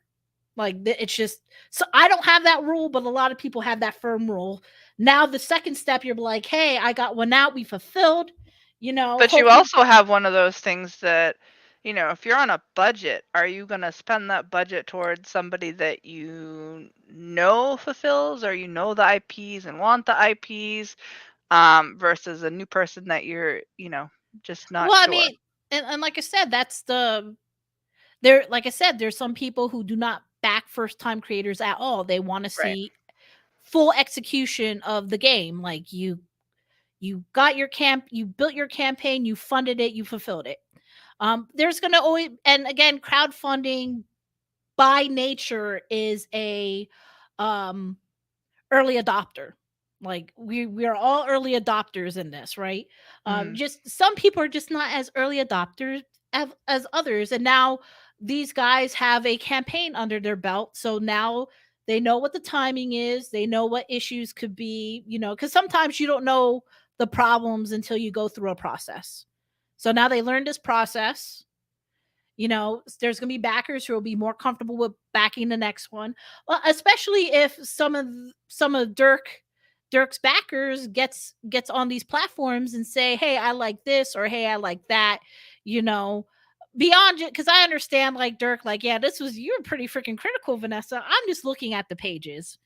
Like it's just, so I don't have that rule, but a lot of people have that firm rule. Now the second step, you're like, hey, I got one out, we fulfilled, but you also have one of those things that, if you're on a budget, are you going to spend that budget towards somebody that you know fulfills, or the IPs and want the IPs, versus a new person that you're, just not Well, I sure. mean, and like I said, that's the there. Like I said, there's some people who do not back first time creators at all. They want to Right. see full execution of the game. Like you got your camp, you built your campaign, you funded it, you fulfilled it. There's gonna always, and again, crowdfunding by nature is a um early adopter. Like we are all early adopters in this, right? Mhm. Just some people are just not as early adopters as others, and now these guys have a campaign under their belt, so now they know what the timing is. They know what issues could be, because sometimes you don't know the problems until you go through a process. So now they learned this process. There's going to be backers who will be more comfortable with backing the next one. Well, especially if some of Dirk's backers gets on these platforms and say, "Hey, I like this," or "Hey, I like that." You know, beyond it, because I understand, like Dirk, like, yeah, this was, you're pretty freaking critical, Vanessa. I'm just looking at the pages.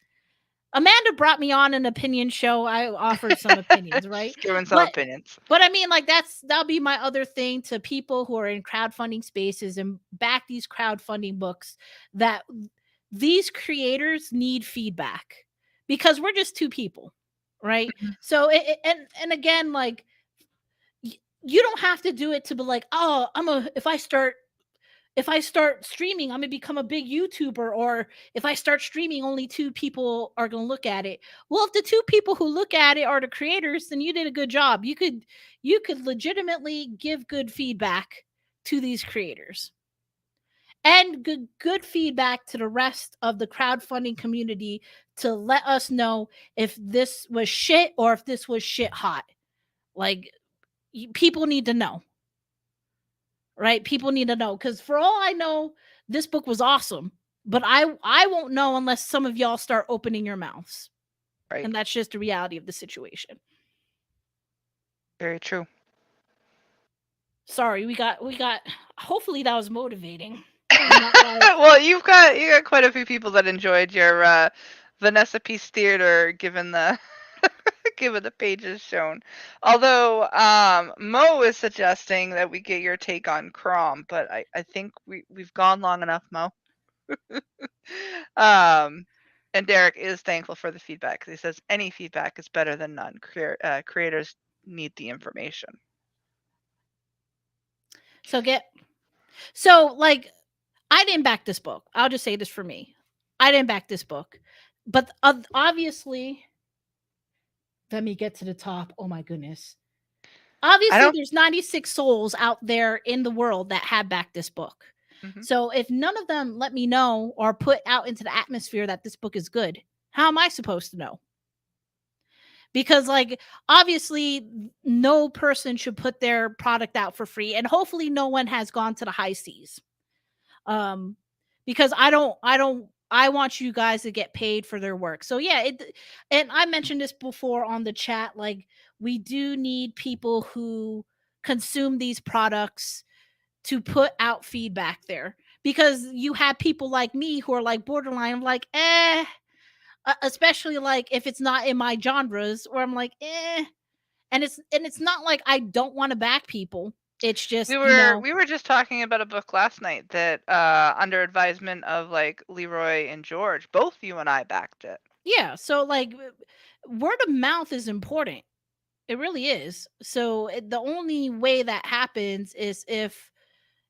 Amanda brought me on an opinion show. I offered some opinions, right? Just giving some But opinions. but I mean, like, that'll be my other thing to people who are in crowdfunding spaces and back these crowdfunding books, that these creators need feedback, because we're just two people, right? Mhm. So and again, like, you don't have to do it to be like, oh, if I start streaming, I'm gonna become a big YouTuber, or if I start streaming, only two people are gonna look at it. Well, if the two people who look at it are the creators, then you did a good job. You could legitimately give good feedback to these creators, and good feedback to the rest of the crowdfunding community, to let us know if this was shit or if this was shit hot. Like, people need to know, right? People need to know, because for all I know, this book was awesome, but I won't know unless some of y'all start opening your mouths, Right. and that's just the reality of the situation. Very true. Sorry, we got. Hopefully that was motivating. And not like, Well, you got quite a few people that enjoyed your Vanessa Piece Theater, given the given the pages shown. Although Mo is suggesting that we get your take on Crom, but I think we've gone long enough, Mo. And Derek is thankful for the feedback. He says any feedback is better than none. Creators need the information. so like, I didn't back this book. I'll just say this for me. I didn't back this book, but obviously, let me get to the top. Oh my goodness. I Obviously, don't. there's 96 souls out there in the world that have backed this book. Mhm. So if none of them let me know or put out into the atmosphere that this book is good, how am I supposed to know? Because, like, obviously, no person should put their product out for free, and hopefully no one has gone to the high seas. Um because I want you guys to get paid for their work. So yeah, and I mentioned this before on the chat, like, we do need people who consume these products to put out feedback there, because you have people like me who are like borderline, I'm like, especially like if it's not in my genres, where I'm like, and it's not like I don't want to back people. It's We just, were we were just talking about a book last night that under advisement of like Leroy and George, both you and I backed it. yeah. So, like, word of mouth is important. It really is. So the only way that happens is if,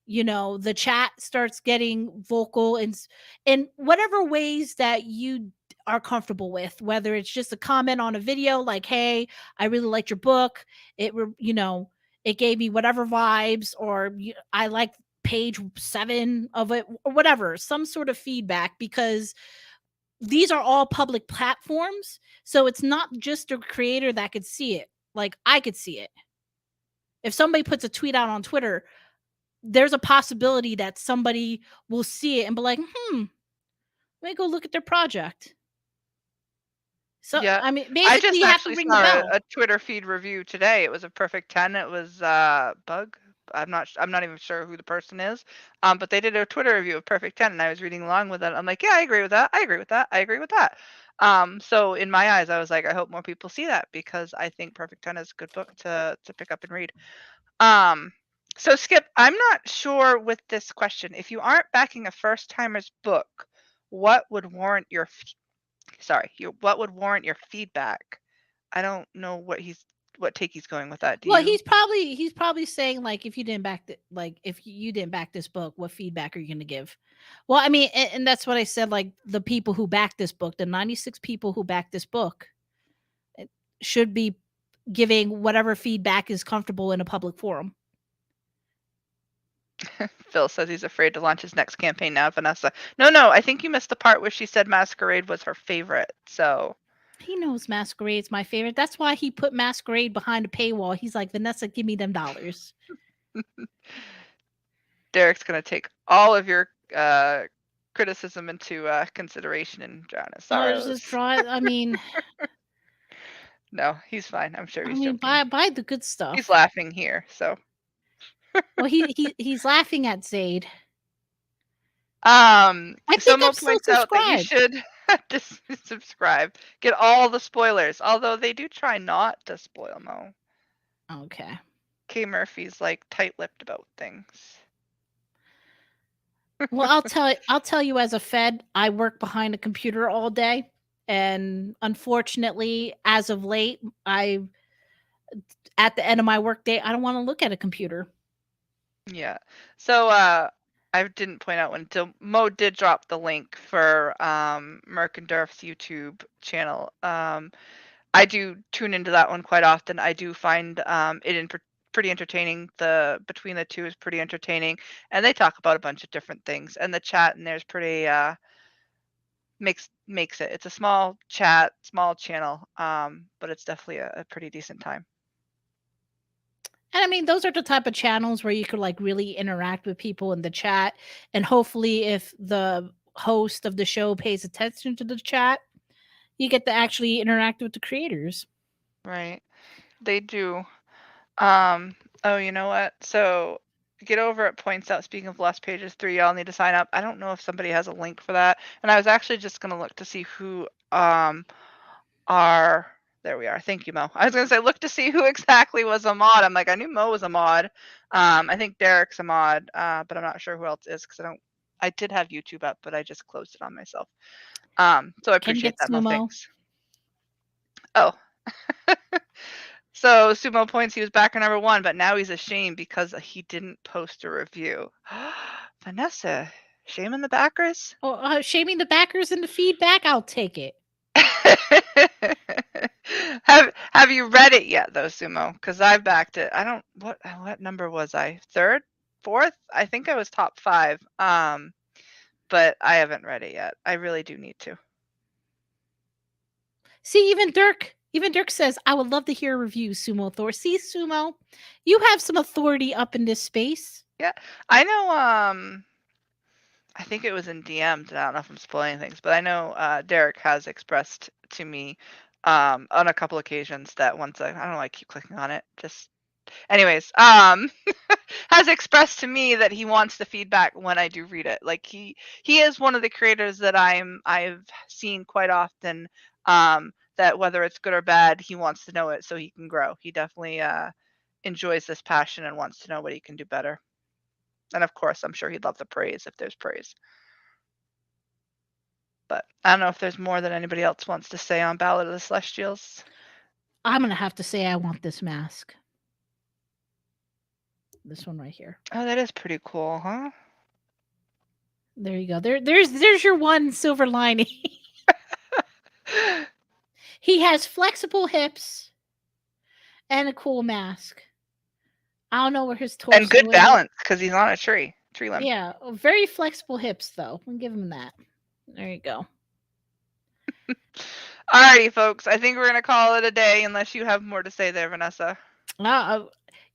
the chat starts getting vocal in whatever ways that you are comfortable with, whether it's just a comment on a video like, "Hey, I really liked your book. It gave me whatever vibes," or, "I like page 7 of it," or whatever, some sort of feedback, because these are all public platforms. So it's not just a creator that could see it. Like, I could see it. If somebody puts a tweet out on Twitter, there's a possibility that somebody will see it and be like, let me go look at their project. So, Yeah. I mean, I basically, just you have to actually ring the saw bell. a Twitter feed review today. It was a perfect 10. It was Bug. I'm not even sure who the person is. But they did a Twitter review of Perfect 10 and I was reading along with it. I'm like, yeah, I agree with that. I agree with that. I agree with that. So in my eyes, I was like, I hope more people see that because I think Perfect 10 is a good book to pick up and read. So Skip, I'm not sure with this question. If you aren't backing a first timer's book, what would warrant your what would warrant your feedback? I don't know what take he's going with that. Do Well, you? he's probably saying like if you didn't if you didn't back this book, what feedback are you going to give? Well, I mean, and that's what I said. Like the people who backed this book, the 96 people who backed this book, should be giving whatever feedback is comfortable in a public forum. Phil says he's afraid to launch his next campaign now, Vanessa. No, I think you missed the part where she said Masquerade was her favorite. So he knows Masquerade's my favorite. That's why he put Masquerade behind a paywall. He's like, Vanessa, give me them dollars. Derek's gonna take all of your criticism into consideration and drown it. Sorry. I mean, no, he's fine. I'm sure he's joking. buy the good stuff. He's laughing here, so. Well, he's laughing at Zaid. I think Someone points out that you should just subscribe. Get all the spoilers, although they do try not to spoil Mo. Okay. K. Murphy's like tight-lipped about things. Well, I'll tell you as a Fed, I work behind a computer all day, and unfortunately, as of late, at the end of my workday, I don't want to look at a computer. Yeah. So I didn't point out until Mo did drop the link for Merkendorf's YouTube channel. I do tune into that one quite often. I do find it pretty entertaining. The between the two is pretty entertaining, and they talk about a bunch of different things. And the chat in there's pretty makes it. It's a small chat, small channel, but it's definitely a pretty decent time. And I mean, those are the type of channels where you could like really interact with people in the chat. And hopefully, if the host of the show pays attention to the chat, you get to actually interact with the creators. Right. They do. Oh, you know what? So Get Over It points out, speaking of Lost Pages 3, y'all need to sign up. I don't know if somebody has a link for that. And I was actually just going to look to see who are... There we are. Thank you, Mo. I was going to say, look to see who exactly was a mod. I'm like, I knew Mo was a mod. I think Derek's a mod, but I'm not sure who else is because I did have YouTube up, but I just closed it on myself. So I appreciate that, Mo. Thanks. Oh. So Sumo points he was backer number 1, but now he's ashamed because he didn't post a review. Vanessa, shaming the backers? Oh, shaming the backers in the feedback? I'll take it. Have you read it yet though, Sumo? Because I backed it. I don't what number was I? 3rd? 4th? I think I was top 5. But I haven't read it yet. I really do need to. See, even Dirk says, I would love to hear a review, Sumo Thor. See, Sumo, you have some authority up in this space. Yeah. I know I think it was in DMs. I don't know if I'm spoiling things, but I know Derek has expressed to me on a couple occasions that once I don't know, I keep clicking on it. Just anyways, has expressed to me that he wants the feedback when I do read it. Like he is one of the creators that I've seen quite often that whether it's good or bad, he wants to know it so he can grow. He definitely enjoys this passion and wants to know what he can do better. And of course, I'm sure he'd love the praise if there's praise. But I don't know if there's more than anybody else wants to say on Ballad of the Celestials. I'm going to have to say I want this mask. This one right here. Oh, that is pretty cool, huh? There you go. There's your one silver lining. He has flexible hips and a cool mask. I don't know where his torso is. And good balance because he's on a tree limb. Yeah, very flexible hips though. I'll give him that. There you go. Alrighty, folks. I think we're gonna call it a day unless you have more to say there, Vanessa.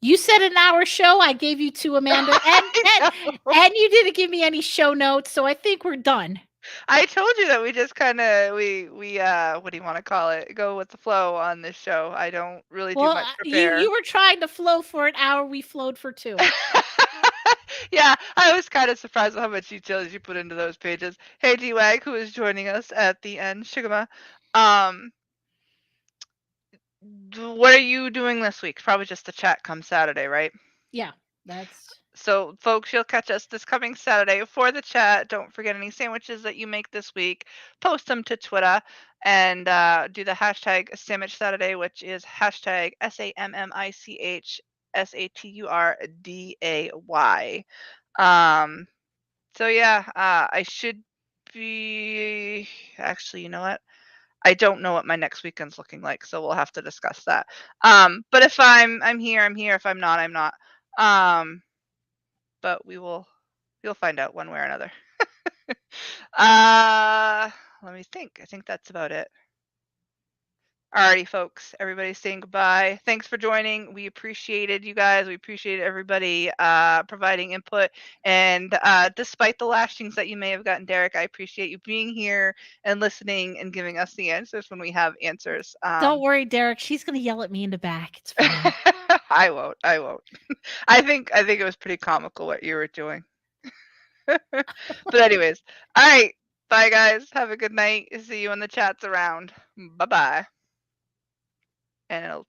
You said an hour show. I gave you 2, Amanda, and you didn't give me any show notes, so I think we're done. I told you that we just kind of we what do you want to call it? Go with the flow on this show. I don't really do much prepare. You were trying to flow for an hour. We flowed for 2. Yeah, I was kind of surprised with how much details you put into those pages. Hey, D-Wag, who is joining us at the end, Shigama. What are you doing this week? Probably just the chat come Saturday, right? Yeah, that's So, folks, you'll catch us this coming Saturday for the chat. Don't forget any sandwiches that you make this week. Post them to Twitter and do the hashtag Sandwich Saturday, which is hashtag SAMMICHSATURDAY. So yeah, I should be actually, you know what? I don't know what my next weekend's looking like, so we'll have to discuss that. But if I'm here, I'm here. If I'm not, I'm not. But you'll find out one way or another. Let me think. I think that's about it. Alrighty, folks. Everybody's saying goodbye. Thanks for joining. We appreciated you guys. We appreciated everybody providing input. And despite the lashings that you may have gotten, Derek, I appreciate you being here and listening and giving us the answers when we have answers. Don't worry, Derek. She's gonna yell at me in the back. It's fine. I won't. I won't. I think it was pretty comical what you were doing. But anyways, all right. Bye, guys. Have a good night. See you in the chats around. Bye-bye. And it'll